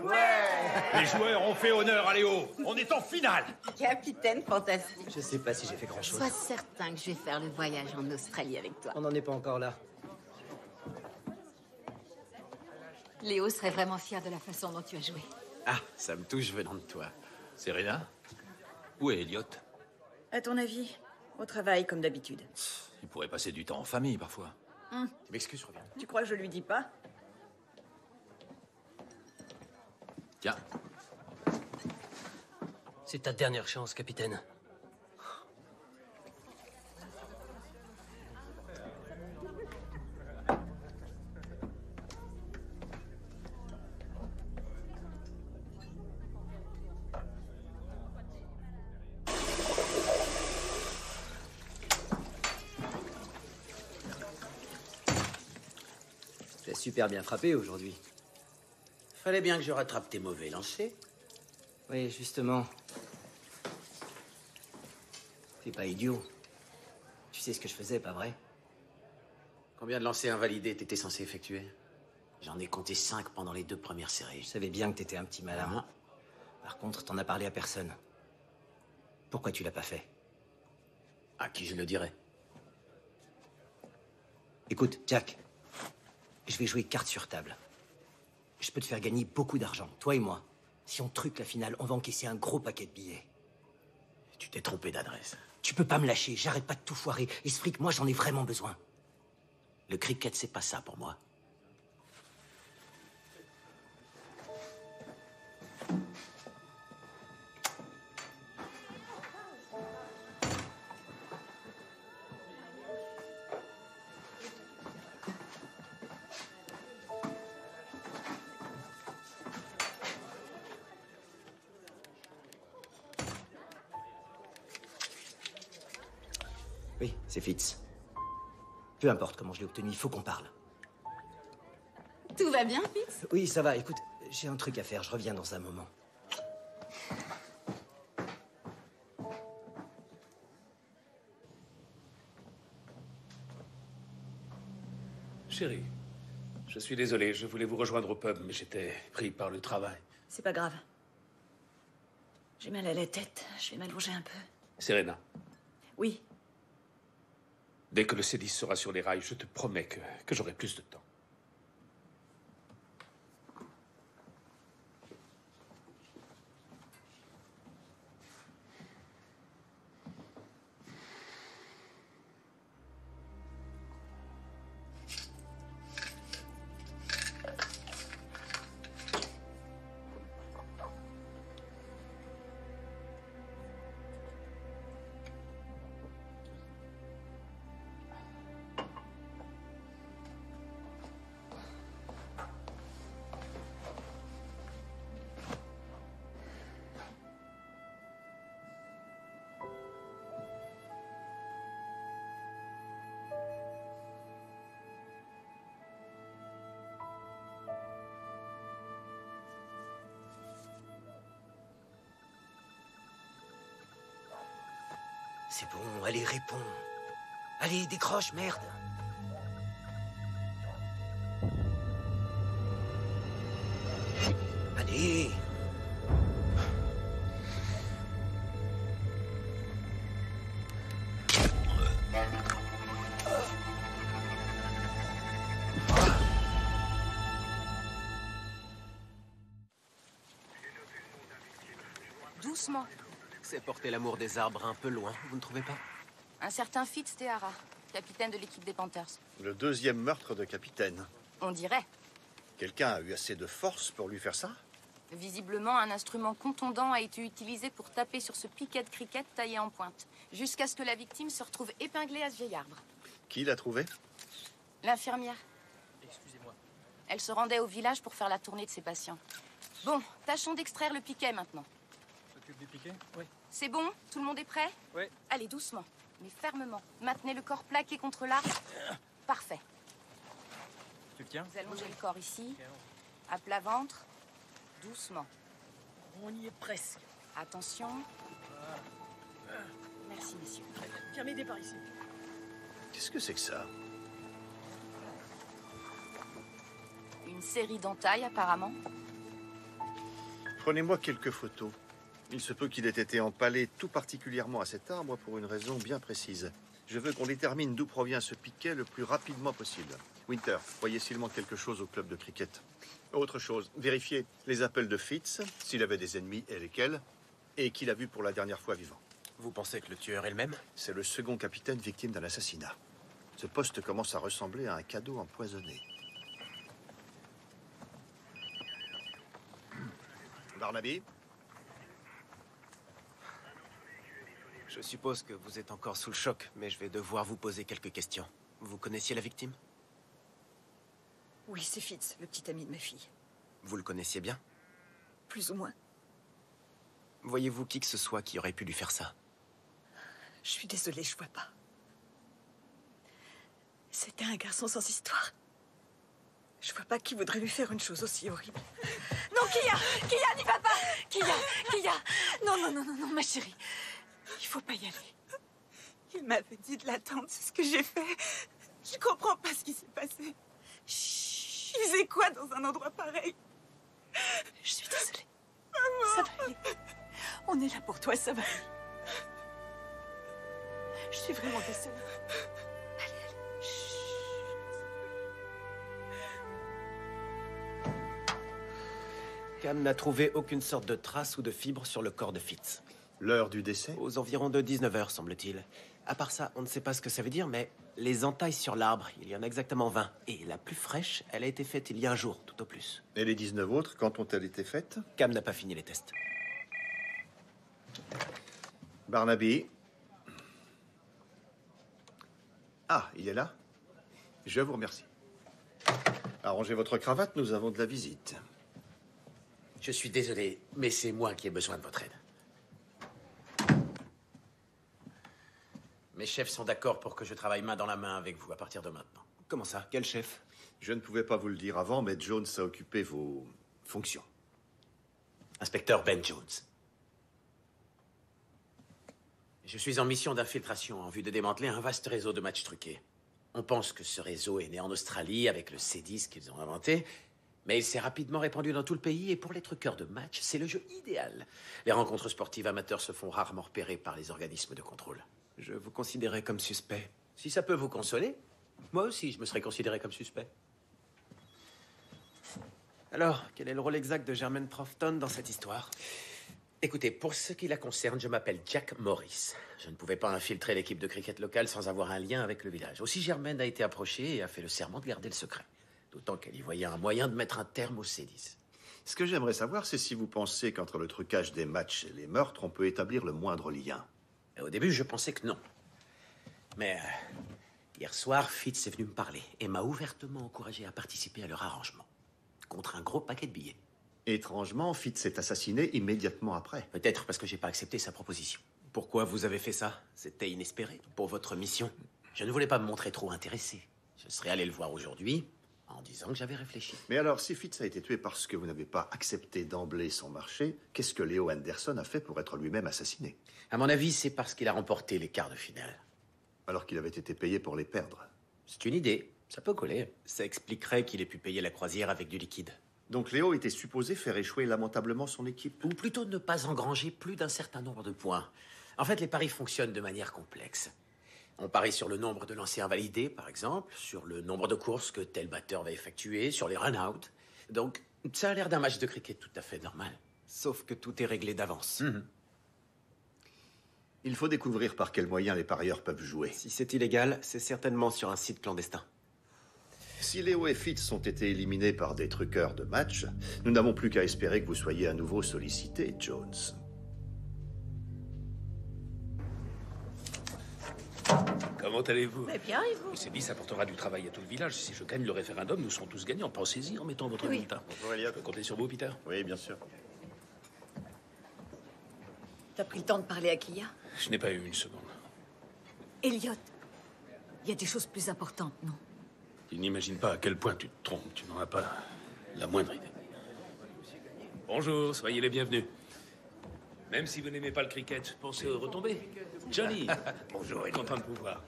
Les joueurs ont fait honneur à Léo. On est en finale. Capitaine fantastique. Je sais pas si j'ai fait grand-chose. Sois certain que je vais faire le voyage en Australie avec toi. On n'en est pas encore là. Léo serait vraiment fier de la façon dont tu as joué. Ah, ça me touche venant de toi. Serena, où est Elliot? À ton avis, au travail, comme d'habitude. Il pourrait passer du temps en famille, parfois. Tu m'excuses, je reviens. Tu crois que je lui dis pas? Tiens. C'est ta dernière chance, capitaine. super bien frappé aujourd'hui. Fallait bien que je rattrape tes mauvais lancers. Oui, justement. T'es pas idiot. Tu sais ce que je faisais, pas vrai? Combien de lancers invalidés t'étais censé effectuer? J'en ai compté 5 pendant les 2 premières séries. Je savais bien que t'étais un petit malin. Par contre, t'en as parlé à personne. Pourquoi tu l'as pas fait? À qui je le dirais? Écoute, Jack. Je vais jouer carte sur table. Je peux te faire gagner beaucoup d'argent, toi et moi. Si on truque la finale, on va encaisser un gros paquet de billets. Tu t'es trompé d'adresse. Tu peux pas me lâcher, j'arrête pas de tout foirer. Et ce fric, moi, j'en ai vraiment besoin. Le cricket, c'est pas ça pour moi. Oui, c'est Fitz. Peu importe comment je l'ai obtenu, il faut qu'on parle. Tout va bien, Fitz? Oui, ça va. Écoute, j'ai un truc à faire. Je reviens dans un moment. Chérie, je suis désolé, je voulais vous rejoindre au pub, mais j'étais pris par le travail. C'est pas grave. J'ai mal à la tête. Je vais m'allonger un peu. Serena, Oui. dès que le C10 sera sur les rails, je te promets que j'aurai plus de temps. C'est bon, allez, réponds. Allez, décroche, merde. Allez. Doucement. C'est porter l'amour des arbres un peu loin, vous ne trouvez pas? Un certain Fitz Tehara, capitaine de l'équipe des Panthers. Le deuxième meurtre de capitaine. On dirait. Quelqu'un a eu assez de force pour lui faire ça? Visiblement, un instrument contondant a été utilisé pour taper sur ce piquet de cricket taillé en pointe, jusqu'à ce que la victime se retrouve épinglée à ce vieil arbre. Qui l'a trouvé? L'infirmière. Excusez-moi. Elle se rendait au village pour faire la tournée de ses patients. Bon, tâchons d'extraire le piquet maintenant. S'occupe du piquet? Oui. C'est bon? Tout le monde est prêt? Oui. Allez, doucement, mais fermement. Maintenez le corps plaqué contre l'arbre. Parfait. Tu le tiens? Vous allongez le corps ici, à plat ventre, doucement. On y est presque. Attention. Merci, messieurs. Viens m'aider par ici. Qu'est-ce que c'est que ça? Une série d'entailles, apparemment. Prenez-moi quelques photos. Il se peut qu'il ait été empalé tout particulièrement à cet arbre pour une raison bien précise. Je veux qu'on détermine d'où provient ce piquet le plus rapidement possible. Winter, voyez s'il manque quelque chose au club de cricket. Autre chose, vérifiez les appels de Fitz, s'il avait des ennemis et lesquels, et qui l'a vu pour la dernière fois vivant. Vous pensez que le tueur est le même? C'est le second capitaine victime d'un assassinat. Ce poste commence à ressembler à un cadeau empoisonné. Barnaby? Je suppose que vous êtes encore sous le choc, mais je vais devoir vous poser quelques questions. Vous connaissiez la victime? Oui, c'est Fitz, le petit ami de ma fille. Vous le connaissiez bien? Plus ou moins. Voyez-vous qui que ce soit qui aurait pu lui faire ça? Je suis désolée, je vois pas. C'était un garçon sans histoire. Je vois pas qui voudrait lui faire une chose aussi horrible. Non, Kia, n'y va pas. Kia. Non, ma chérie. Il faut pas y aller. Il m'avait dit de l'attendre, c'est ce que j'ai fait. Je comprends pas ce qui s'est passé. Chut, il faisait quoi dans un endroit pareil? Je suis désolée. Maman. Ça va aller. On est là pour toi, ça va aller. Je suis vraiment désolée. Allez. Cam n'a trouvé aucune sorte de trace ou de fibre sur le corps de Fitz. L'heure du décès? Aux environs de 19h, semble-t-il. À part ça, on ne sait pas ce que ça veut dire, mais les entailles sur l'arbre, il y en a exactement 20. Et la plus fraîche, elle a été faite il y a un jour, tout au plus. Et les 19 autres, quand ont-elles été faites? Cam n'a pas fini les tests. Barnaby. Ah, il est là? Je vous remercie. Arrangez votre cravate, nous avons de la visite. Je suis désolé, mais c'est moi qui ai besoin de votre aide. Mes chefs sont d'accord pour que je travaille main dans la main avec vous à partir de maintenant. Comment ça? Quel chef? Je ne pouvais pas vous le dire avant, mais Jones a occupé vos fonctions. Inspecteur Ben Jones. Je suis en mission d'infiltration en vue de démanteler un vaste réseau de matchs truqués. On pense que ce réseau est né en Australie avec le C10 qu'ils ont inventé, mais il s'est rapidement répandu dans tout le pays et pour les truqueurs de matchs, c'est le jeu idéal. Les rencontres sportives amateurs se font rarement repérer par les organismes de contrôle. Je vous considérais comme suspect. Si ça peut vous consoler, moi aussi je me serais considéré comme suspect. Alors, quel est le rôle exact de Jermaine Crofton dans cette histoire? Écoutez, pour ce qui la concerne, je m'appelle Jack Morris. Je ne pouvais pas infiltrer l'équipe de cricket locale sans avoir un lien avec le village. Aussi, Germaine a été approchée et a fait le serment de garder le secret. D'autant qu'elle y voyait un moyen de mettre un terme au C10. Ce que j'aimerais savoir, c'est si vous pensez qu'entre le trucage des matchs et les meurtres, on peut établir le moindre lien. Et au début, je pensais que non. Mais hier soir, Fitz est venu me parler et m'a ouvertement encouragé à participer à leur arrangement. Contre un gros paquet de billets. Étrangement, Fitz est assassiné immédiatement après. Peut-être parce que j'ai pas accepté sa proposition. Pourquoi vous avez fait ça? C'était inespéré pour votre mission. Je ne voulais pas me montrer trop intéressé. Je serais allé le voir aujourd'hui en disant que j'avais réfléchi. Mais alors, si Fitz a été tué parce que vous n'avez pas accepté d'emblée son marché, qu'est-ce que Léo Anderson a fait pour être lui-même assassiné? À mon avis, c'est parce qu'il a remporté les quarts de finale. Alors qu'il avait été payé pour les perdre. C'est une idée. Ça peut coller. Ça expliquerait qu'il ait pu payer la croisière avec du liquide. Donc Léo était supposé faire échouer lamentablement son équipe? Ou plutôt ne pas engranger plus d'un certain nombre de points. En fait, les paris fonctionnent de manière complexe. On parie sur le nombre de lancers invalidés, par exemple, sur le nombre de courses que tel batteur va effectuer, sur les run-out. Donc, ça a l'air d'un match de cricket tout à fait normal. Sauf que tout est réglé d'avance. Il faut découvrir par quels moyens les parieurs peuvent jouer. Si c'est illégal, c'est certainement sur un site clandestin. Si Léo et Fitz ont été éliminés par des truqueurs de match, nous n'avons plus qu'à espérer que vous soyez à nouveau sollicité, Jones. Comment allez-vous? Mais bien, et vous? Il s'est dit, ça apportera du travail à tout le village. Si je gagne le référendum, nous serons tous gagnants. Pensez-y en mettant votre bulletin. Bonjour, Elliot. Je peux compter sur vous, Peter? Oui, bien sûr. T'as pris le temps de parler à Kia? Je n'ai pas eu une seconde. Elliot, il y a des choses plus importantes, non? Tu n'imagines pas à quel point tu te trompes. Tu n'en as pas la moindre idée. Bonjour, soyez les bienvenus. Même si vous n'aimez pas le cricket, pensez aux retombées. Johnny. Bonjour, content de vous voir.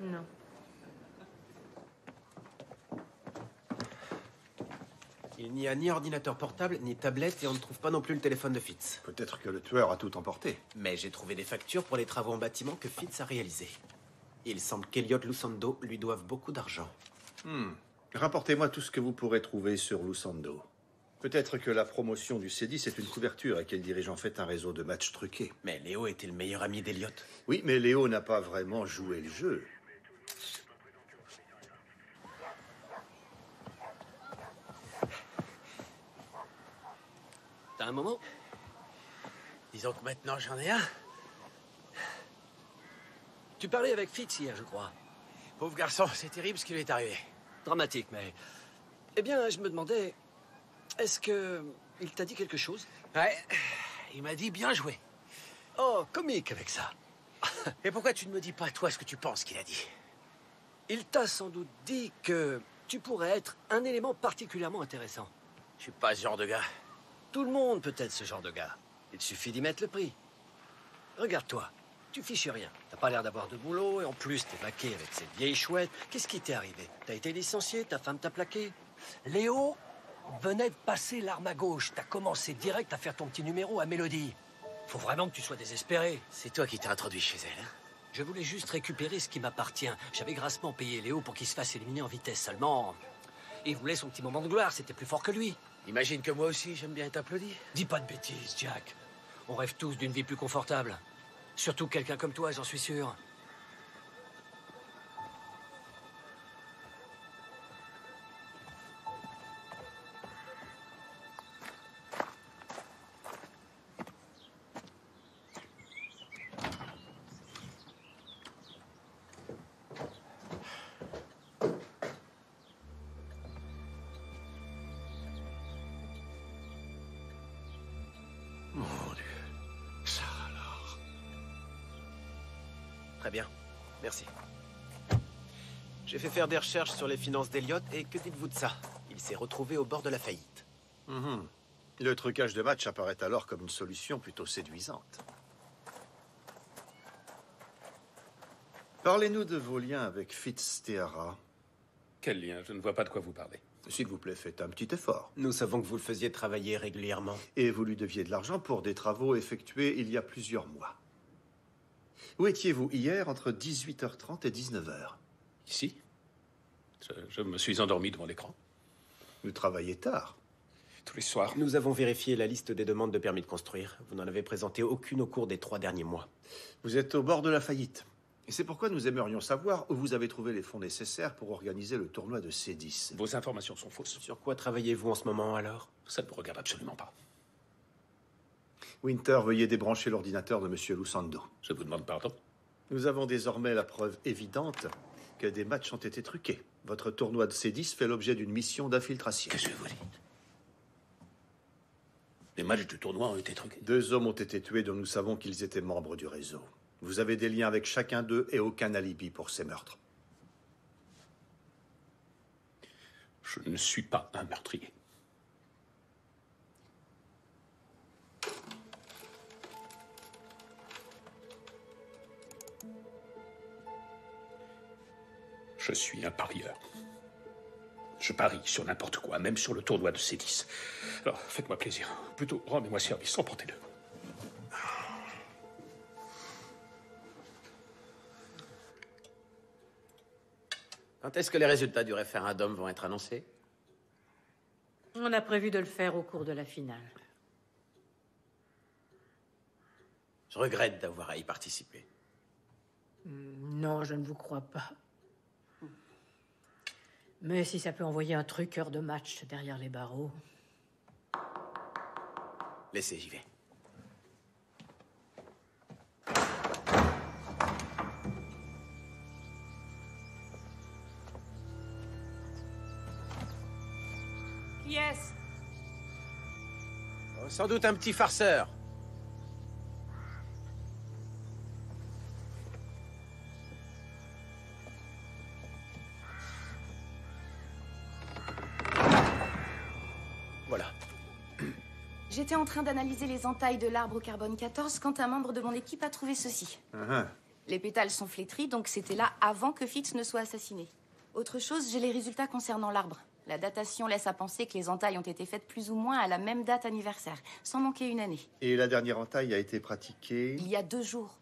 Non. Il n'y a ni ordinateur portable, ni tablette, et on ne trouve pas non plus le téléphone de Fitz. Peut-être que le tueur a tout emporté. Mais j'ai trouvé des factures pour les travaux en bâtiment que Fitz a réalisés. Il semble qu'Elliot Lusando lui doive beaucoup d'argent. Rapportez-moi tout ce que vous pourrez trouver sur Lusando. Peut-être que la promotion du C10 est une couverture et qu'elle dirige en fait un réseau de matchs truqués. Mais Léo était le meilleur ami d'Elliot. Oui, mais Léo n'a pas vraiment joué le jeu. T'as un moment? Disons que maintenant j'en ai un. Tu parlais avec Fitz hier, je crois. Pauvre garçon, c'est terrible ce qui lui est arrivé. Dramatique, mais... Eh bien, je me demandais... Est-ce que... il t'a dit quelque chose? Ouais, il m'a dit bien joué. Oh, comique avec ça. Et pourquoi tu ne me dis pas, toi, ce que tu penses qu'il a dit? Il t'a sans doute dit que tu pourrais être un élément particulièrement intéressant. Je suis pas ce genre de gars. Tout le monde peut être ce genre de gars. Il suffit d'y mettre le prix. Regarde-toi, tu fiches rien. T'as pas l'air d'avoir de boulot et en plus t'es maqué avec cette vieille chouette. Qu'est-ce qui t'est arrivé? T'as été licencié, ta femme t'a plaqué? Léo venait de passer l'arme à gauche. T'as commencé direct à faire ton petit numéro à Mélodie. Faut vraiment que tu sois désespéré. C'est toi qui t'es introduit chez elle, hein? Je voulais juste récupérer ce qui m'appartient. J'avais grassement payé Léo pour qu'il se fasse éliminer en vitesse seulement. Il voulait son petit moment de gloire, c'était plus fort que lui. Imagine que moi aussi, j'aime bien être applaudi. Dis pas de bêtises, Jack. On rêve tous d'une vie plus confortable. Surtout quelqu'un comme toi, j'en suis sûr. Mon Dieu. Ça alors. Très bien. Merci. J'ai fait faire des recherches sur les finances d'Elliott et que dites-vous de ça? Il s'est retrouvé au bord de la faillite. Le trucage de match apparaît alors comme une solution plutôt séduisante. Parlez-nous de vos liens avec Fitz Tehara. Quel lien? Je ne vois pas de quoi vous parlez. S'il vous plaît, faites un petit effort. Nous savons que vous le faisiez travailler régulièrement. Et vous lui deviez de l'argent pour des travaux effectués il y a plusieurs mois. Où étiez-vous hier entre 18h30 et 19h? Ici? Je me suis endormi devant l'écran. Vous travaillez tard. Tous les soirs. Nous avons vérifié la liste des demandes de permis de construire. Vous n'en avez présenté aucune au cours des 3 derniers mois. Vous êtes au bord de la faillite. Et c'est pourquoi nous aimerions savoir où vous avez trouvé les fonds nécessaires pour organiser le tournoi de C10. Vos informations sont fausses. Sur quoi travaillez-vous en ce moment, alors? Ça ne vous regarde absolument pas. Winter, veuillez débrancher l'ordinateur de Monsieur Lusando. Je vous demande pardon. Nous avons désormais la preuve évidente que des matchs ont été truqués. Votre tournoi de C10 fait l'objet d'une mission d'infiltration. Qu'est-ce que vous dites? Les matchs du tournoi ont été truqués. 2 hommes ont été tués dont nous savons qu'ils étaient membres du réseau. Vous avez des liens avec chacun d'eux et aucun alibi pour ces meurtres. Je ne suis pas un meurtrier. Je suis un parieur. Je parie sur n'importe quoi, même sur le tournoi de C10. Alors, faites-moi plaisir. Plutôt, rendez-moi service, emportez-le. Quand est-ce que les résultats du référendum vont être annoncés? On a prévu de le faire au cours de la finale. Je regrette d'avoir à y participer. Non, je ne vous crois pas. Mais si ça peut envoyer un truqueur de match derrière les barreaux... Laissez, j'y vais. Qui est-ce? Oh, sans doute un petit farceur. Voilà. J'étais en train d'analyser les entailles de l'arbre au carbone 14 quand un membre de mon équipe a trouvé ceci. Les pétales sont flétris, donc c'était là avant que Fitz ne soit assassiné. Autre chose, j'ai les résultats concernant l'arbre. La datation laisse à penser que les entailles ont été faites plus ou moins à la même date anniversaire, sans manquer une année. Et la dernière entaille a été pratiquée... Il y a 2 jours.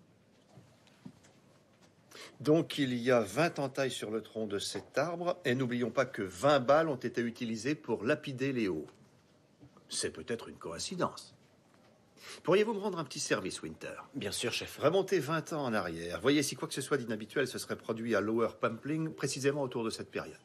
Donc il y a 20 entailles sur le tronc de cet arbre, et n'oublions pas que 20 balles ont été utilisées pour lapider Léo. C'est peut-être une coïncidence. Pourriez-vous me rendre un petit service, Winter? Bien sûr, chef. Remontez 20 ans en arrière. Voyez si quoi que ce soit d'inhabituel se serait produit à Lower Pumpling, précisément autour de cette période.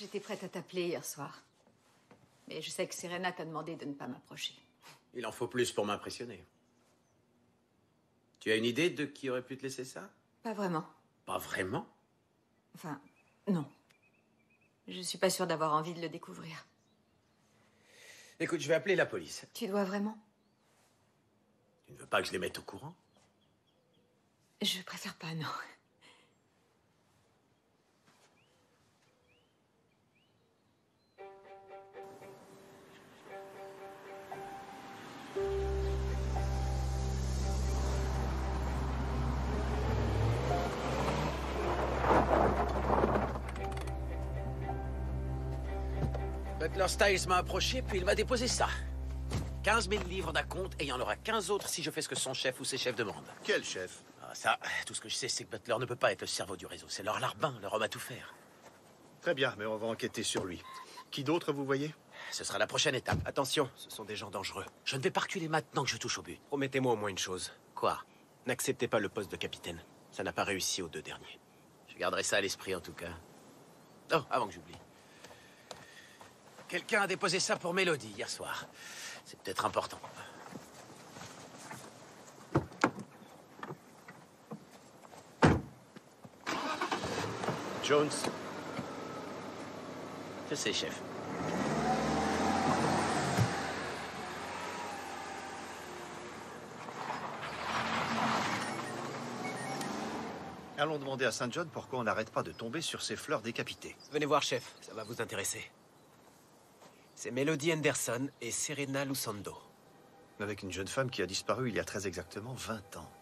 J'étais prête à t'appeler hier soir. Mais je sais que Serena t'a demandé de ne pas m'approcher. Il en faut plus pour m'impressionner. Tu as une idée de qui aurait pu te laisser ça? Pas vraiment. Pas vraiment? Enfin, non. Je suis pas sûre d'avoir envie de le découvrir. Écoute, je vais appeler la police. Tu dois vraiment? Tu ne veux pas que je les mette au courant? Je préfère pas, non. Butler Styles m'a approché, puis il m'a déposé ça. 15 000 livres d'acompte, et il y en aura 15 autres si je fais ce que son chef ou ses chefs demandent. Quel chef? Ah, ça, tout ce que je sais, c'est que Butler ne peut pas être le cerveau du réseau. C'est leur larbin, leur homme à tout faire. Très bien, mais on va enquêter sur lui. Qui d'autre vous voyez? Ce sera la prochaine étape. Attention, ce sont des gens dangereux. Je ne vais pas reculer maintenant que je touche au but. Promettez-moi au moins une chose. Quoi? N'acceptez pas le poste de capitaine. Ça n'a pas réussi aux 2 derniers. Je garderai ça à l'esprit, en tout cas. Oh, avant que j'oublie. Quelqu'un a déposé ça pour Mélodie hier soir. C'est peut-être important. Jones. Je sais, chef. Allons demander à St. John pourquoi on n'arrête pas de tomber sur ces fleurs décapitées. Venez voir, chef. Ça va vous intéresser. C'est Melody Henderson et Serena Lusando. Avec une jeune femme qui a disparu il y a très exactement 20 ans.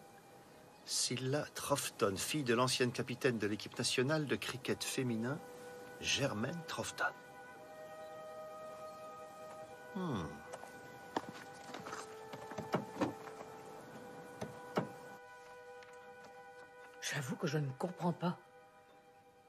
Scylla Troughton, fille de l'ancienne capitaine de l'équipe nationale de cricket féminin, Germaine Troughton. J'avoue que je ne comprends pas.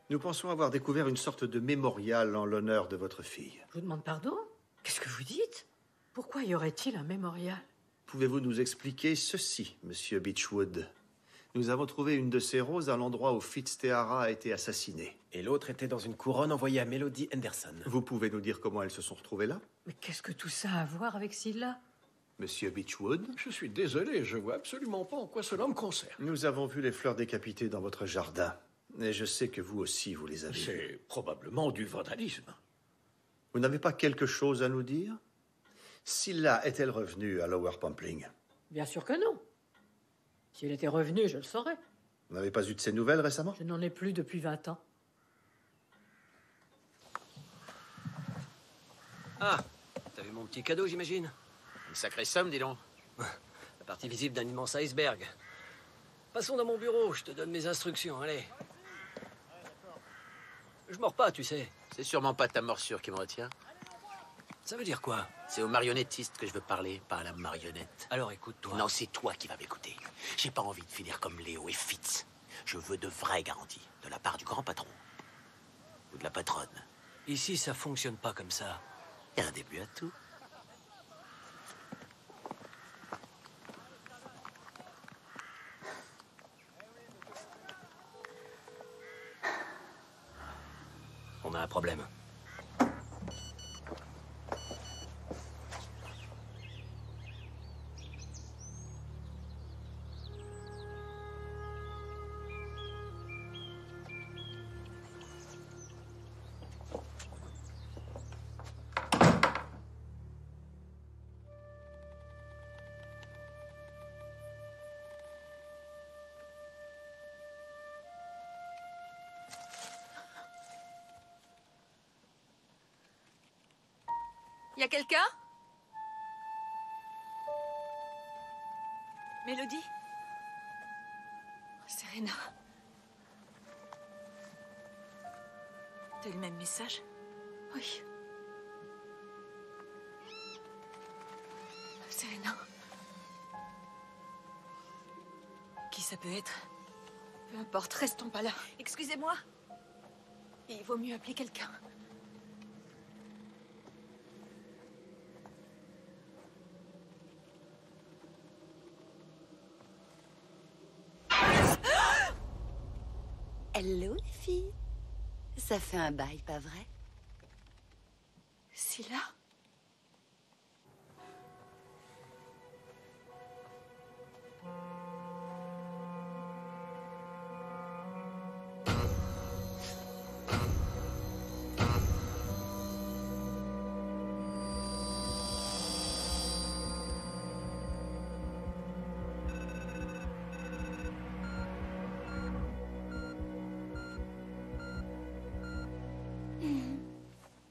Nous pensons avoir découvert une sorte de mémorial en l'honneur de votre fille. Je vous demande pardon? Qu'est-ce que vous dites? Pourquoi y aurait-il un mémorial? Pouvez-vous nous expliquer ceci, Monsieur Beechwood? Nous avons trouvé une de ces roses à l'endroit où Fitztehara a été assassiné. Et l'autre était dans une couronne envoyée à Melody Henderson. Vous pouvez nous dire comment elles se sont retrouvées là? Mais qu'est-ce que tout ça a à voir avec Scylla? Monsieur Beechwood? Je suis désolé, je vois absolument pas en quoi cela me concerne. Nous avons vu les fleurs décapitées dans votre jardin. Et je sais que vous aussi, vous les avez vues. C'est probablement du vandalisme. Vous n'avez pas quelque chose à nous dire? Scylla est-elle revenue à Lower Pumpling? Bien sûr que non. Si elle était revenue, je le saurais. Vous n'avez pas eu de ses nouvelles récemment? Je n'en ai plus depuis 20 ans. Ah, t'as vu mon petit cadeau, j'imagine? Une sacrée somme, dis donc. La partie visible d'un immense iceberg. Passons dans mon bureau, je te donne mes instructions, allez. Je mords pas, tu sais. C'est sûrement pas ta morsure qui me retient. Ça veut dire quoi? C'est aux marionnettistes que je veux parler, pas à la marionnette. Alors écoute-toi. Non, c'est toi qui vas m'écouter. J'ai pas envie de finir comme Léo et Fitz. Je veux de vraies garanties, de la part du grand patron. Ou de la patronne. Ici, ça fonctionne pas comme ça. Il y a un début à tout. On a un problème. Y a quelqu'un? Mélodie? Serena. T'as eu le même message? Oui. Serena. Qui ça peut être? Peu importe, restons pas là. Excusez-moi. Il vaut mieux appeler quelqu'un. Hello, les filles. Ça fait un bail, pas vrai? Scylla?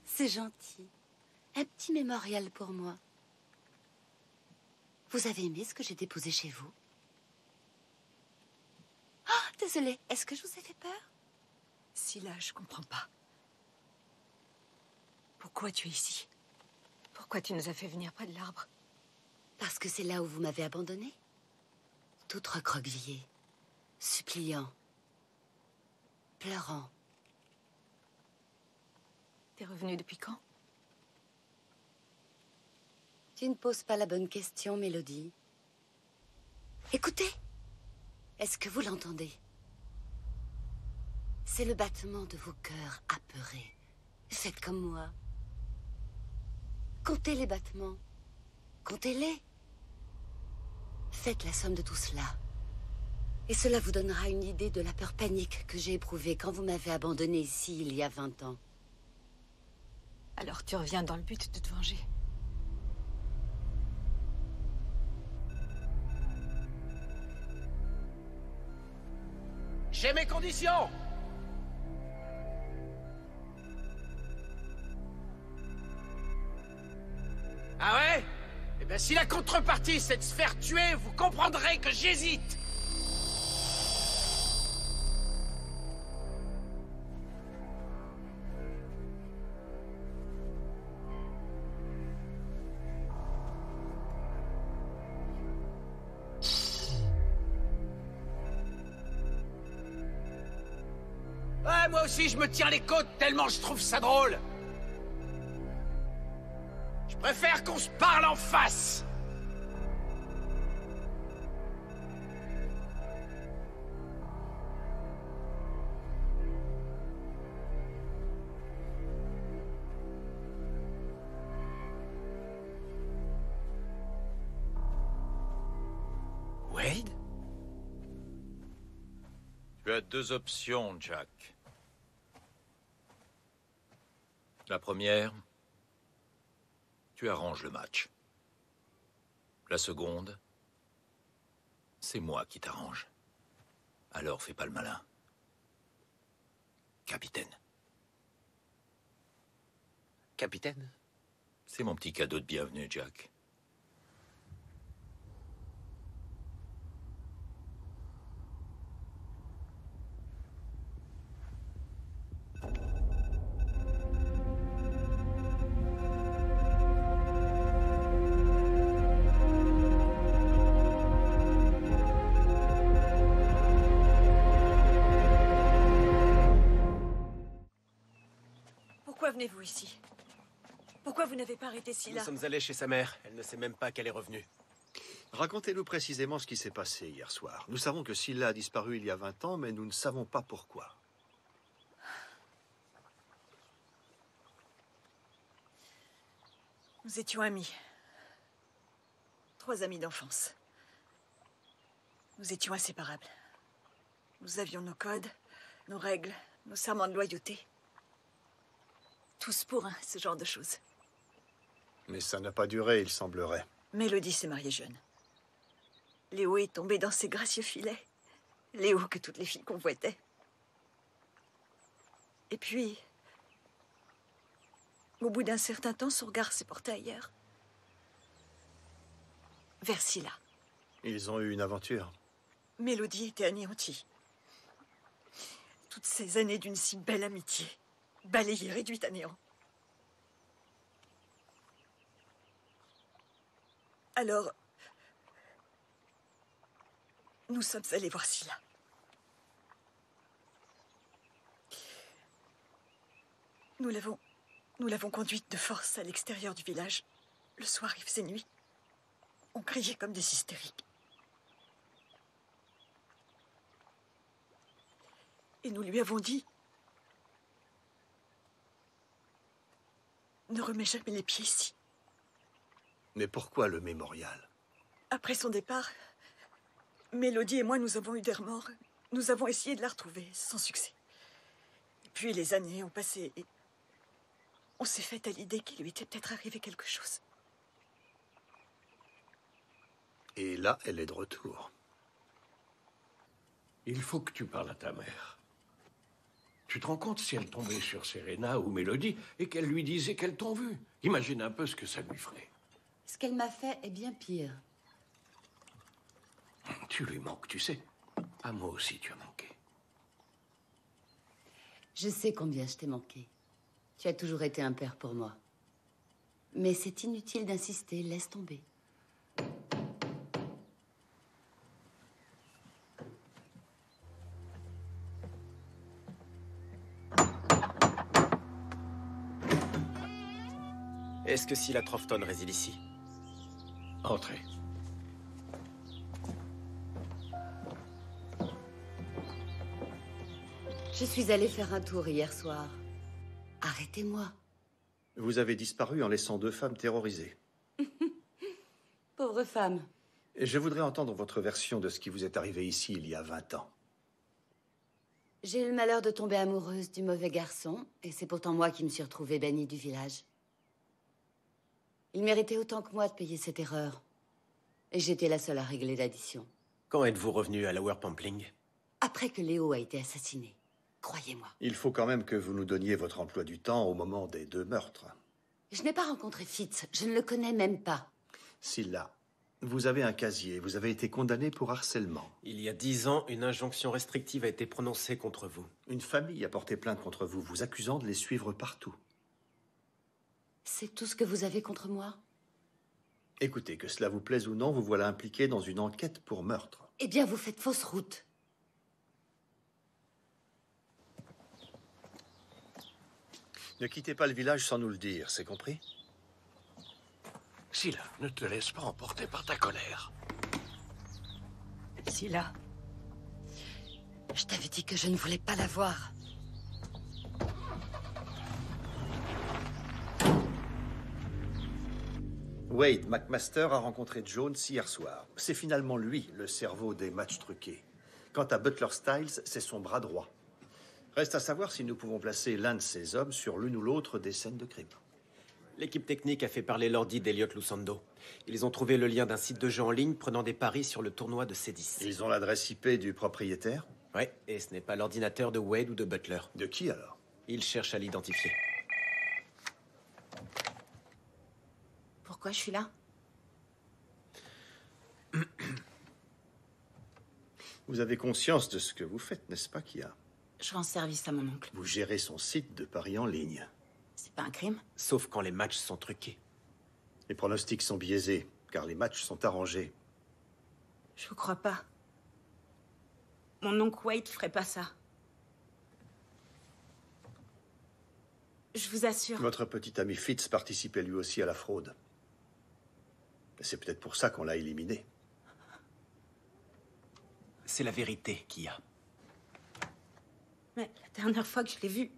C'est gentil. Un petit mémorial pour moi. Vous avez aimé ce que j'ai déposé chez vous? Ah, désolée. Est-ce que je vous ai fait peur? Scylla, je comprends pas. Pourquoi tu es ici? Pourquoi tu nous as fait venir près de l'arbre? Parce que c'est là où vous m'avez abandonnée. Toute recroquevillée, suppliant, pleurant. T'es revenue depuis quand? Tu ne poses pas la bonne question, Mélodie. Écoutez! Est-ce que vous l'entendez? C'est le battement de vos cœurs apeurés. Faites comme moi. Comptez les battements. Comptez-les. Faites la somme de tout cela. Et cela vous donnera une idée de la peur panique que j'ai éprouvée quand vous m'avez abandonnée ici il y a 20 ans. Alors tu reviens dans le but de te venger. J'ai mes conditions! Ah ouais? Eh bien, si la contrepartie, c'est de se faire tuer, vous comprendrez que j'hésite! Ouais, moi aussi, je me tire les côtes tellement je trouve ça drôle! Je préfère qu'on se parle en face! Wade? Tu as deux options, Jack. La première, tu arranges le match. La seconde, c'est moi qui t'arrange. Alors fais pas le malin. Capitaine. Capitaine? C'est mon petit cadeau de bienvenue, Jack. Pourquoi venez-vous ici? Pourquoi vous n'avez pas arrêté Scylla? Nous sommes allés chez sa mère. Elle ne sait même pas qu'elle est revenue. Racontez-nous précisément ce qui s'est passé hier soir. Nous savons que Scylla a disparu il y a 20 ans, mais nous ne savons pas pourquoi. Nous étions amis. 3 amis d'enfance. Nous étions inséparables. Nous avions nos codes, nos règles, nos serments de loyauté. Tous pour un, ce genre de choses. Mais ça n'a pas duré, il semblerait. Mélodie s'est mariée jeune. Léo est tombé dans ses gracieux filets. Léo que toutes les filles convoitaient. Et puis, au bout d'un certain temps, son regard s'est porté ailleurs. Vers Scylla. Ils ont eu une aventure. Mélodie était anéantie. Toutes ces années d'une si belle amitié, balayée, réduite à néant. Alors, nous sommes allés voir Scylla. Nous l'avons conduite de force à l'extérieur du village. Le soir, il faisait nuit. On criait comme des hystériques. Et nous lui avons dit ne remet jamais les pieds ici. Mais pourquoi le mémorial? Après son départ, Mélodie et moi, nous avons eu des remords. Nous avons essayé de la retrouver, sans succès. Et puis les années ont passé et on s'est fait à l'idée qu'il lui était peut-être arrivé quelque chose. Et là, elle est de retour. Il faut que tu parles à ta mère. Tu te rends compte si elle tombait sur Serena ou Mélodie et qu'elle lui disait qu'elles t'ont vu? Imagine un peu ce que ça lui ferait. Ce qu'elle m'a fait est bien pire. Tu lui manques, tu sais. À moi aussi, tu as manqué. Je sais combien je t'ai manqué. Tu as toujours été un père pour moi. Mais c'est inutile d'insister, laisse tomber. Est-ce que Scylla Troughton réside ici? Entrez. Je suis allée faire un tour hier soir. Arrêtez-moi. Vous avez disparu en laissant 2 femmes terrorisées. Pauvre femme. Et je voudrais entendre votre version de ce qui vous est arrivé ici il y a 20 ans. J'ai eu le malheur de tomber amoureuse du mauvais garçon, et c'est pourtant moi qui me suis retrouvée bannie du village. Il méritait autant que moi de payer cette erreur. Et j'étais la seule à régler l'addition. Quand êtes-vous revenu à Lower Pampling? Après que Léo a été assassiné. Croyez-moi. Il faut quand même que vous nous donniez votre emploi du temps au moment des 2 meurtres. Je n'ai pas rencontré Fitz. Je ne le connais même pas. Scylla, vous avez un casier. Vous avez été condamné pour harcèlement. Il y a 10 ans, une injonction restrictive a été prononcée contre vous. Une famille a porté plainte contre vous, vous accusant de les suivre partout. C'est tout ce que vous avez contre moi? Écoutez, que cela vous plaise ou non, vous voilà impliqué dans une enquête pour meurtre. Eh bien, vous faites fausse route. Ne quittez pas le village sans nous le dire, c'est compris? Scylla, ne te laisse pas emporter par ta colère. Scylla. Je t'avais dit que je ne voulais pas la voir. Wade McMaster a rencontré Jones hier soir. C'est finalement lui, le cerveau des matchs truqués. Quant à Butler Styles, c'est son bras droit. Reste à savoir si nous pouvons placer l'un de ces hommes sur l'une ou l'autre des scènes de crime. L'équipe technique a fait parler l'ordi d'Elliot Lusando. Ils ont trouvé le lien d'un site de jeu en ligne prenant des paris sur le tournoi de C10. Ils ont l'adresse IP du propriétaire? Ouais, et ce n'est pas l'ordinateur de Wade ou de Butler. De qui alors? Ils cherchent à l'identifier. Pourquoi je suis là? Vous avez conscience de ce que vous faites, n'est-ce pas, Kia? Je rends service à mon oncle. Vous gérez son site de paris en ligne. C'est pas un crime? Sauf quand les matchs sont truqués. Les pronostics sont biaisés, car les matchs sont arrangés. Je vous crois pas. Mon oncle Wade ferait pas ça. Je vous assure. Votre petit ami Fitz participait lui aussi à la fraude. C'est peut-être pour ça qu'on l'a éliminé. C'est la vérité, Kia. Mais la dernière fois que je l'ai vu,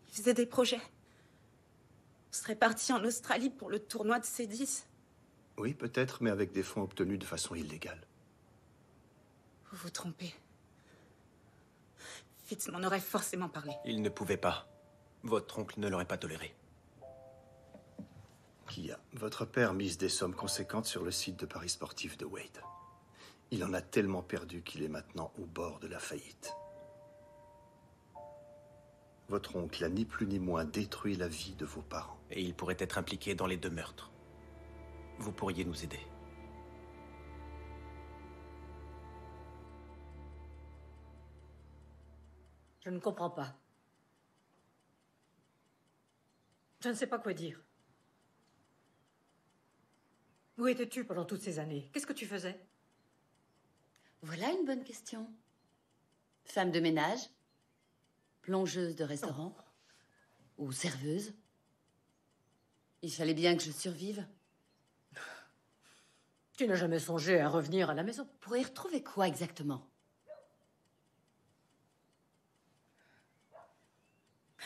il faisait des projets. On serait parti en Australie pour le tournoi de C10. Oui, peut-être, mais avec des fonds obtenus de façon illégale. Vous vous trompez. Fitz m'en aurait forcément parlé. Il ne pouvait pas. Votre oncle ne l'aurait pas toléré. Kia, votre père mise des sommes conséquentes sur le site de paris sportif de Wade. Il en a tellement perdu qu'il est maintenant au bord de la faillite. Votre oncle a ni plus ni moins détruit la vie de vos parents. Et il pourrait être impliqué dans les 2 meurtres. Vous pourriez nous aider. Je ne comprends pas. Je ne sais pas quoi dire. Où étais-tu pendant toutes ces années? Qu'est-ce que tu faisais? Voilà une bonne question. Femme de ménage? Plongeuse de restaurant? Ou serveuse? Il fallait bien que je survive. Tu n'as jamais songé à revenir à la maison? Pour y retrouver quoi exactement?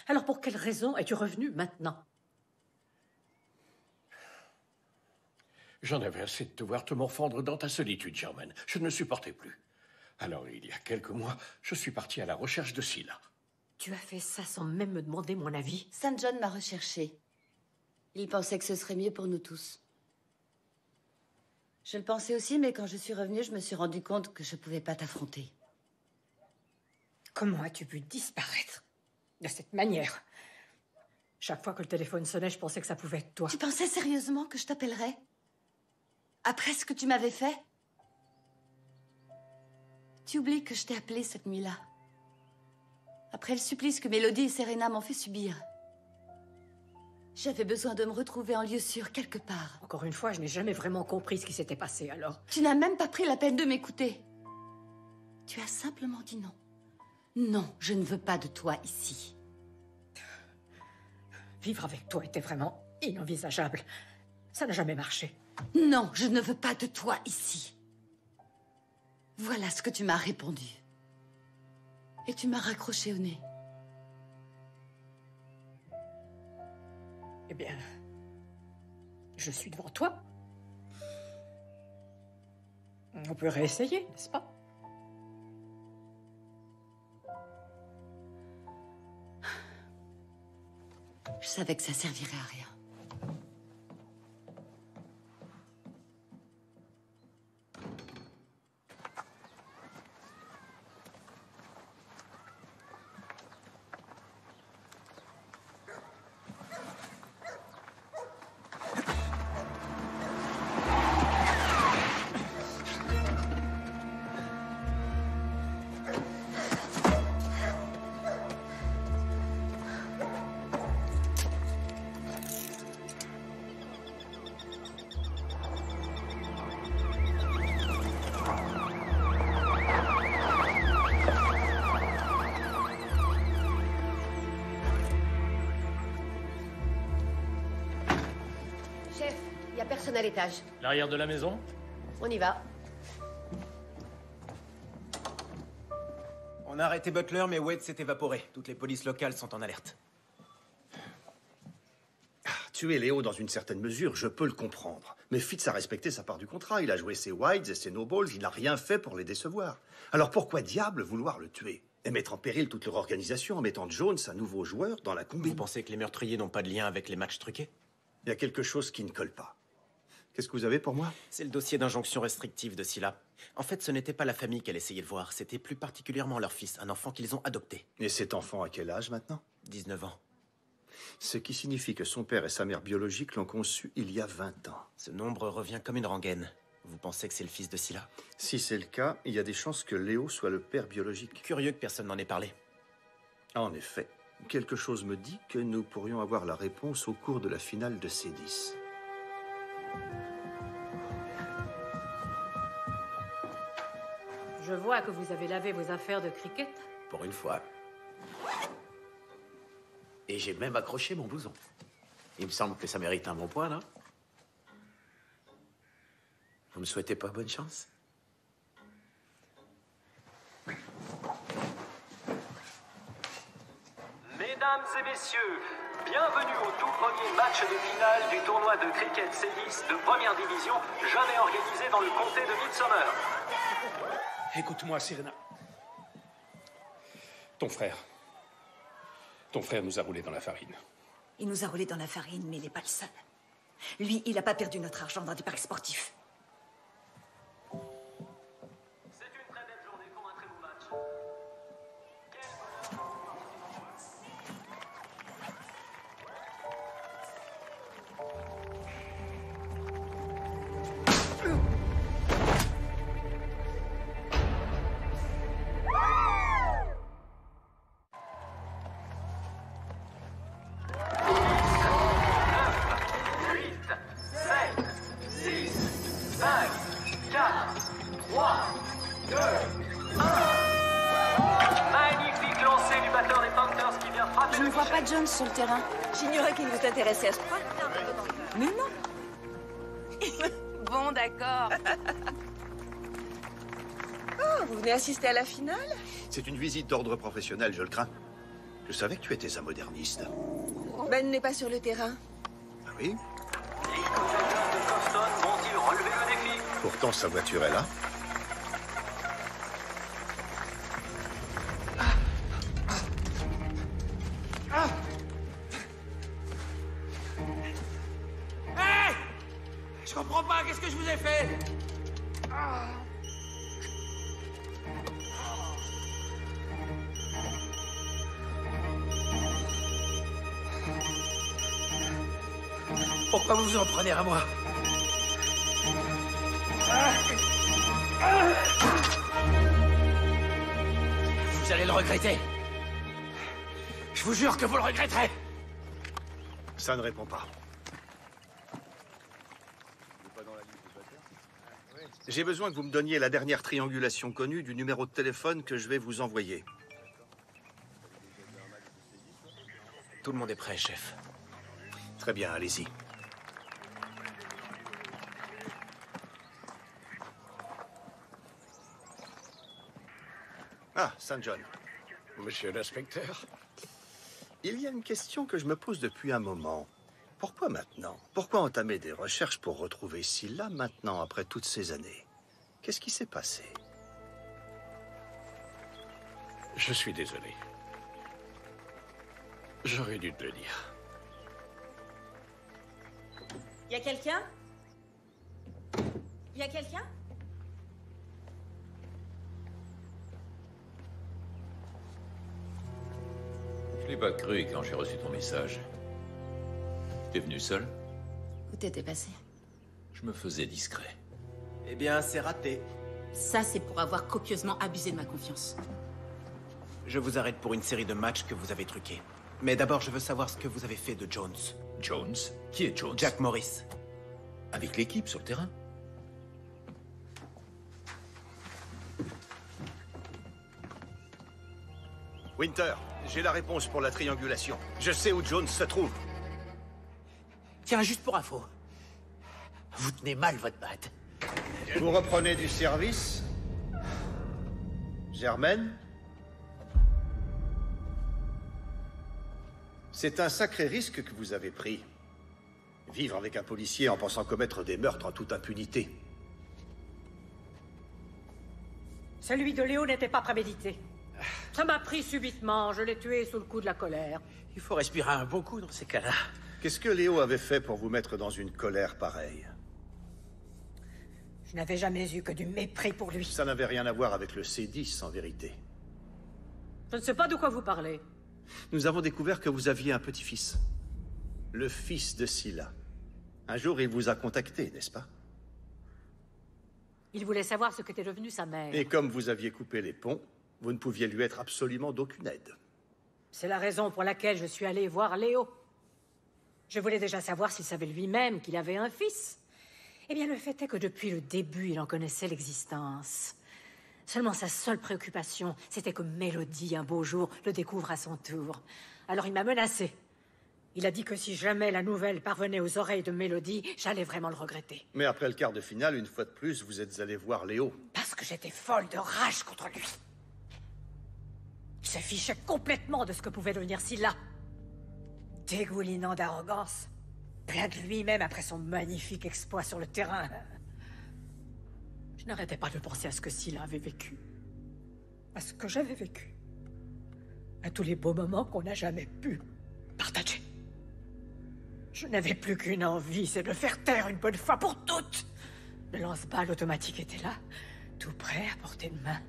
Alors pour quelle raison es-tu revenu maintenant? J'en avais assez de te voir te morfondre dans ta solitude, Germaine. Je ne supportais plus. Alors, il y a quelques mois, je suis parti à la recherche de Scylla. Tu as fait ça sans même me demander mon avis? St. John m'a recherché. Il pensait que ce serait mieux pour nous tous. Je le pensais aussi, mais quand je suis revenue, je me suis rendu compte que je pouvais pas t'affronter. Comment as-tu pu disparaître de cette manière? Chaque fois que le téléphone sonnait, je pensais que ça pouvait être toi. Tu pensais sérieusement que je t'appellerais? Après ce que tu m'avais fait? Tu oublies que je t'ai appelé cette nuit-là. Après le supplice que Mélodie et Serena m'ont fait subir. J'avais besoin de me retrouver en lieu sûr, quelque part. Encore une fois, je n'ai jamais vraiment compris ce qui s'était passé, alors. Tu n'as même pas pris la peine de m'écouter. Tu as simplement dit non. Non, je ne veux pas de toi ici. Vivre avec toi était vraiment inenvisageable. Ça n'a jamais marché. Non, je ne veux pas de toi ici. Voilà ce que tu m'as répondu. Et tu m'as raccroché au nez. Eh bien, je suis devant toi. On peut réessayer, n'est-ce pas? Je savais que ça servirait à rien. Personne à l'étage. L'arrière de la maison? On y va. On a arrêté Butler, mais Wade s'est évaporé. Toutes les polices locales sont en alerte. Tuer Léo dans une certaine mesure, je peux le comprendre. Mais Fitz a respecté sa part du contrat. Il a joué ses Whites et ses No-Balls. Il n'a rien fait pour les décevoir. Alors pourquoi diable vouloir le tuer? Et mettre en péril toute leur organisation en mettant Jones, un nouveau joueur, dans la combine? Vous pensez que les meurtriers n'ont pas de lien avec les matchs truqués? Il y a quelque chose qui ne colle pas. Qu'est-ce que vous avez pour moi? C'est le dossier d'injonction restrictive de Scylla. En fait, ce n'était pas la famille qu'elle essayait de voir, c'était plus particulièrement leur fils, un enfant qu'ils ont adopté. Et cet enfant a quel âge maintenant? 19 ans. Ce qui signifie que son père et sa mère biologique l'ont conçu il y a 20 ans. Ce nombre revient comme une rengaine. Vous pensez que c'est le fils de Scylla? Si c'est le cas, il y a des chances que Léo soit le père biologique. Curieux que personne n'en ait parlé. En effet, quelque chose me dit que nous pourrions avoir la réponse au cours de la finale de C10. Je vois que vous avez lavé vos affaires de cricket. Pour une fois. Et j'ai même accroché mon blouson. Il me semble que ça mérite un bon point, non? Vous me souhaitez pas bonne chance? Mesdames et messieurs, bienvenue au tout premier match de finale du tournoi de cricket C10 de première division jamais organisé dans le comté de Midsomer. Écoute-moi, Serena. Ton frère nous a roulé dans la farine. Il nous a roulé dans la farine, mais il n'est pas le seul. Lui, il n'a pas perdu notre argent dans des paris sportifs. C'est une très belle journée pour un très beau match. Je ne vois pas Jones sur le terrain. J'ignorais qu'il vous intéressait à ce point. Mais non. Bon, d'accord. Oh, vous venez assister à la finale? C'est une visite d'ordre professionnel, je le crains. Je savais que tu étais un moderniste. Ben n'est pas sur le terrain. Ah oui? Les Coyotes de Boston vont-ils Pourtant, sa voiture est là. Hé! Je comprends pas, qu'est-ce que je vous ai fait? Pourquoi vous vous en prenez à moi? Vous allez le regretter. Je vous jure que vous le regretterez. Ça ne répond pas. J'ai besoin que vous me donniez la dernière triangulation connue du numéro de téléphone que je vais vous envoyer. Tout le monde est prêt, chef. Très bien, allez-y. Ah, St. John. Monsieur l'inspecteur? Il y a une question que je me pose depuis un moment. Pourquoi maintenant? Pourquoi entamer des recherches pour retrouver Scylla maintenant, après toutes ces années? Qu'est-ce qui s'est passé? Je suis désolé. J'aurais dû te le dire. Y a quelqu'un? Y a quelqu'un? Je l'ai pas cru quand j'ai reçu ton message. T'es venu seul? Où t'étais passé? Je me faisais discret. Eh bien, c'est raté. Ça, c'est pour avoir copieusement abusé de ma confiance. Je vous arrête pour une série de matchs que vous avez truqués. Mais d'abord, je veux savoir ce que vous avez fait de Jones. Jones? Qui est Jones? Jack Morris. Avec l'équipe sur le terrain? Winter, j'ai la réponse pour la triangulation. Je sais où Jones se trouve. Tiens, juste pour info. Vous tenez mal votre batte. Vous reprenez du service? Germaine? C'est un sacré risque que vous avez pris. Vivre avec un policier en pensant commettre des meurtres en toute impunité. Celui de Léo n'était pas prémédité. Ça m'a pris subitement, je l'ai tué sous le coup de la colère. Il faut respirer un bon coup dans ces cas-là. Qu'est-ce que Léo avait fait pour vous mettre dans une colère pareille? Je n'avais jamais eu que du mépris pour lui. Ça n'avait rien à voir avec le C10, en vérité. Je ne sais pas de quoi vous parlez. Nous avons découvert que vous aviez un petit-fils. Le fils de Scylla. Un jour, il vous a contacté, n'est-ce pas? Il voulait savoir ce qu'était devenu sa mère. Et comme vous aviez coupé les ponts, vous ne pouviez lui être absolument d'aucune aide. C'est la raison pour laquelle je suis allée voir Léo. Je voulais déjà savoir s'il savait lui-même qu'il avait un fils. Eh bien, le fait est que depuis le début, il en connaissait l'existence. Seulement sa seule préoccupation, c'était que Mélodie, un beau jour, le découvre à son tour. Alors il m'a menacé. Il a dit que si jamais la nouvelle parvenait aux oreilles de Mélodie, j'allais vraiment le regretter. Mais après le quart de finale, une fois de plus, vous êtes allé voir Léo. Parce que j'étais folle de rage contre lui. Il se fichait complètement de ce que pouvait devenir Scylla. Dégoulinant d'arrogance. Plein de lui-même après son magnifique exploit sur le terrain. Je n'arrêtais pas de penser à ce que Scylla avait vécu. À ce que j'avais vécu. À tous les beaux moments qu'on n'a jamais pu partager. Je n'avais plus qu'une envie, c'est de faire taire une bonne fois pour toutes. Le lance-balles automatique était là, tout prêt à portée de main.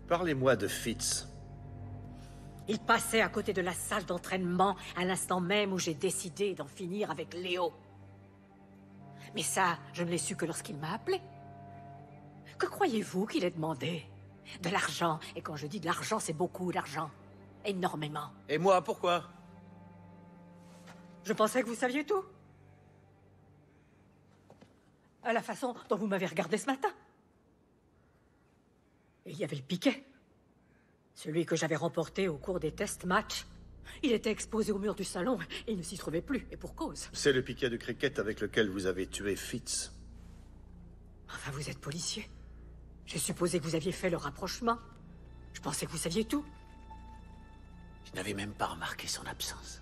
Parlez-moi de Fitz. Il passait à côté de la salle d'entraînement à l'instant même où j'ai décidé d'en finir avec Léo. Mais ça, je ne l'ai su que lorsqu'il m'a appelé. Que croyez-vous qu'il ait demandé? De l'argent. Et quand je dis de l'argent, c'est beaucoup d'argent. Énormément. Et moi, pourquoi? Je pensais que vous saviez tout. À la façon dont vous m'avez regardé ce matin. Et il y avait le piquet. Celui que j'avais remporté au cours des test-matchs. Il était exposé au mur du salon et il ne s'y trouvait plus, et pour cause. C'est le piquet de cricket avec lequel vous avez tué Fitz. Enfin, vous êtes policier. J'ai supposé que vous aviez fait le rapprochement. Je pensais que vous saviez tout. Je n'avais même pas remarqué son absence.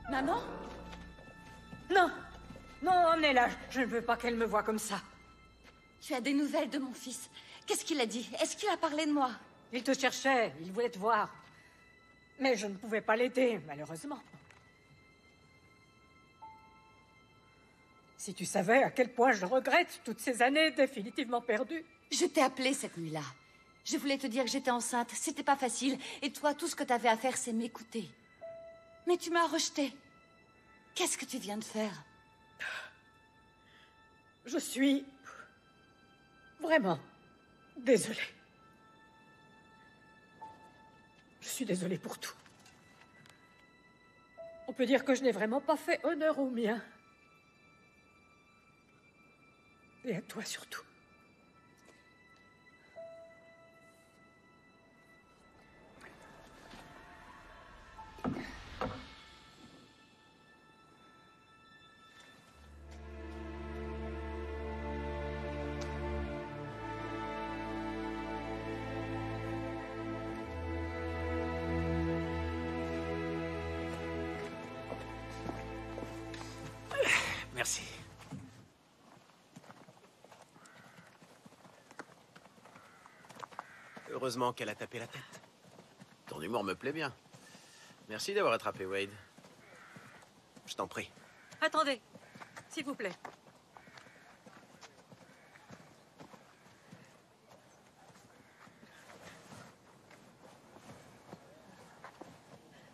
Maman? Non! Non, emmenez-la. Je ne veux pas qu'elle me voie comme ça. Tu as des nouvelles de mon fils? Qu'est-ce qu'il a dit? Est-ce qu'il a parlé de moi? Il te cherchait, il voulait te voir. Mais je ne pouvais pas l'aider, malheureusement. Si tu savais à quel point je regrette toutes ces années définitivement perdues. Je t'ai appelé cette nuit-là. Je voulais te dire que j'étais enceinte. C'était pas facile. Et toi, tout ce que t'avais à faire, c'est m'écouter. Mais tu m'as rejetée. Qu'est-ce que tu viens de faire? Je suis... vraiment... désolée. Je suis désolée pour tout. On peut dire que je n'ai vraiment pas fait honneur au mien. Et à toi surtout. Merci. Heureusement qu'elle a tapé la tête. Ton humour me plaît bien. Merci d'avoir attrapé Wade. Je t'en prie. Attendez, s'il vous plaît.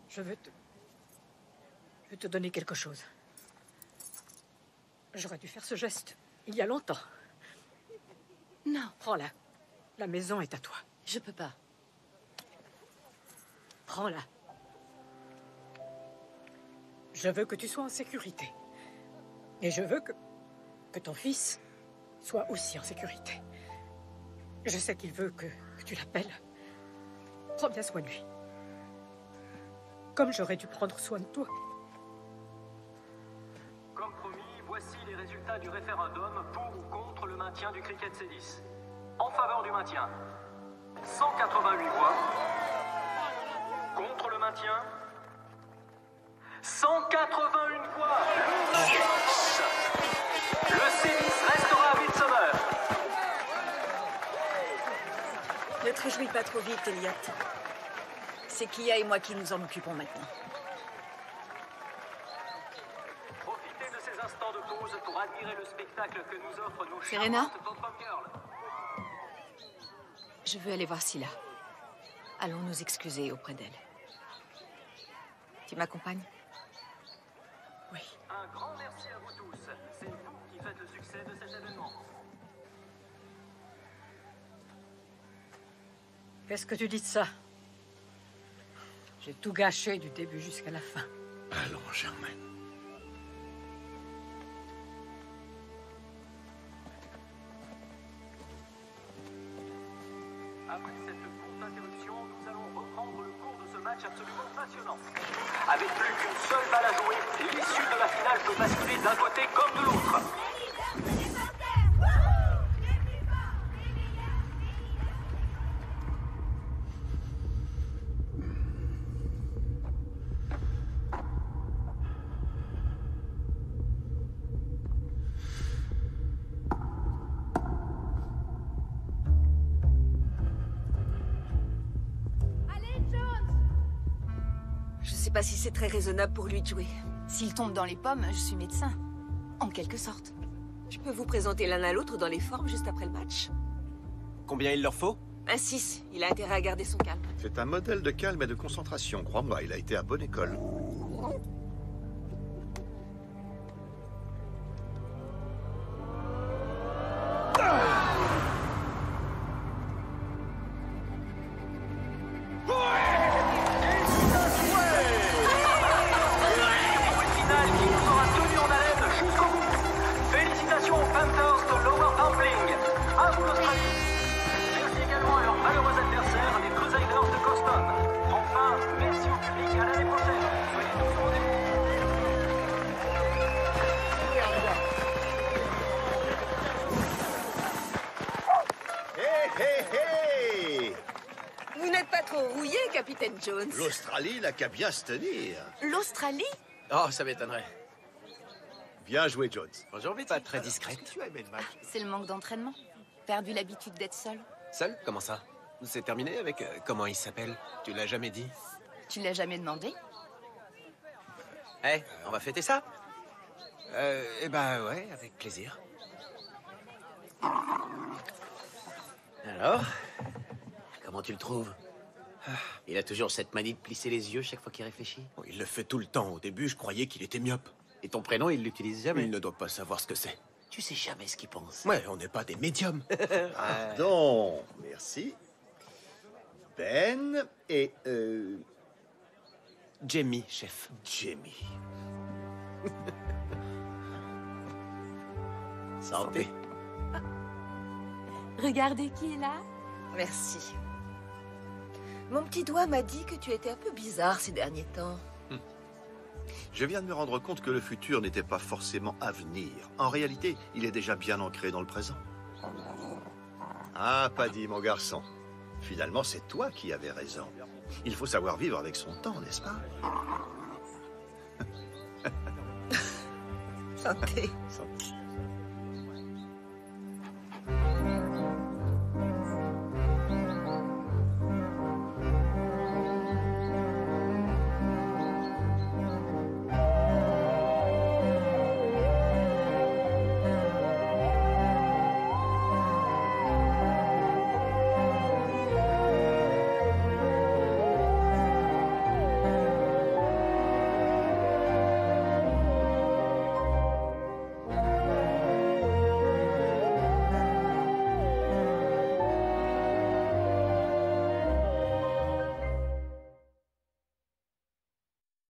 Je veux te donner quelque chose. J'aurais dû faire ce geste il y a longtemps. Non. Prends-la. La maison est à toi. Je peux pas. Prends-la. Je veux que tu sois en sécurité. Et je veux que ton fils soit aussi en sécurité. Je sais qu'il veut que tu l'appelles. Prends bien soin de lui. Comme j'aurais dû prendre soin de toi. Comme promis, voici les résultats du référendum pour ou contre le maintien du cricket C10. En faveur du maintien, 188 voix. Contre le maintien, 181 voix. Le C10 restera à Midsummer. Ne te réjouis pas trop vite, Elliot. C'est Kia et moi qui nous en occupons maintenant. Profitez de ces instants de pause pour admirer le spectacle que nous offrent nos Serena? charmantes pop-up girls. Je veux aller voir Scylla. Allons nous excuser auprès d'elle. Tu m'accompagnes? Oui. Un grand merci à vous tous. C'est vous qui faites le succès de cet événement. Qu'est-ce que tu dis de ça? J'ai tout gâché du début jusqu'à la fin. Allons, Germaine. Après cette courte interruption, nous allons reprendre le cours de ce match absolument passionnant. Avec plus qu'une seule balle à jouer, l'issue de la finale peut basculer d'un côté comme de l'autre. Je sais pas si c'est très raisonnable pour lui de jouer. S'il tombe dans les pommes, je suis médecin. En quelque sorte. Je peux vous présenter l'un à l'autre dans les formes juste après le match. Combien il leur faut? Un 6. Il a intérêt à garder son calme. C'est un modèle de calme et de concentration. Crois-moi, il a été à bonne école. Félicitations aux Panthers de Lower Dumpling. À vous l'Australie. Merci également à leurs malheureux adversaires, les Crusaders de Coston. Enfin, merci au public, à l'année prochaine. Soyez tous au rendez-vous. Hé, hé, hé! Vous n'êtes pas trop rouillé, Capitaine Jones? L'Australie n'a qu'à bien se tenir. L'Australie? Oh, ça m'étonnerait. Bien joué, Jones. Bonjour, Betty. Pas très discrète. Tu as aimé le match? C'est le manque d'entraînement. Perdu l'habitude d'être seul. Seul? Comment ça? C'est terminé avec... comment il s'appelle? Tu l'as jamais dit? Tu l'as jamais demandé? Eh, on va fêter ça? Eh ben ouais, avec plaisir. Alors, comment tu le trouves? Il a toujours cette manie de plisser les yeux chaque fois qu'il réfléchit. Oh, il le fait tout le temps. Au début, je croyais qu'il était myope. Et ton prénom, il l'utilise jamais? Il ne doit pas savoir ce que c'est. Tu sais jamais ce qu'il pense. Ouais, on n'est pas des médiums. Pardon, merci. Ben et... Jamie, chef. Jamie. Santé. Regardez qui est là. Merci. Mon petit doigt m'a dit que tu étais un peu bizarre ces derniers temps. Je viens de me rendre compte que le futur n'était pas forcément à venir. En réalité, il est déjà bien ancré dans le présent. Ah, Paddy, mon garçon. Finalement, c'est toi qui avais raison. Il faut savoir vivre avec son temps, n'est-ce pas? Santé. Santé.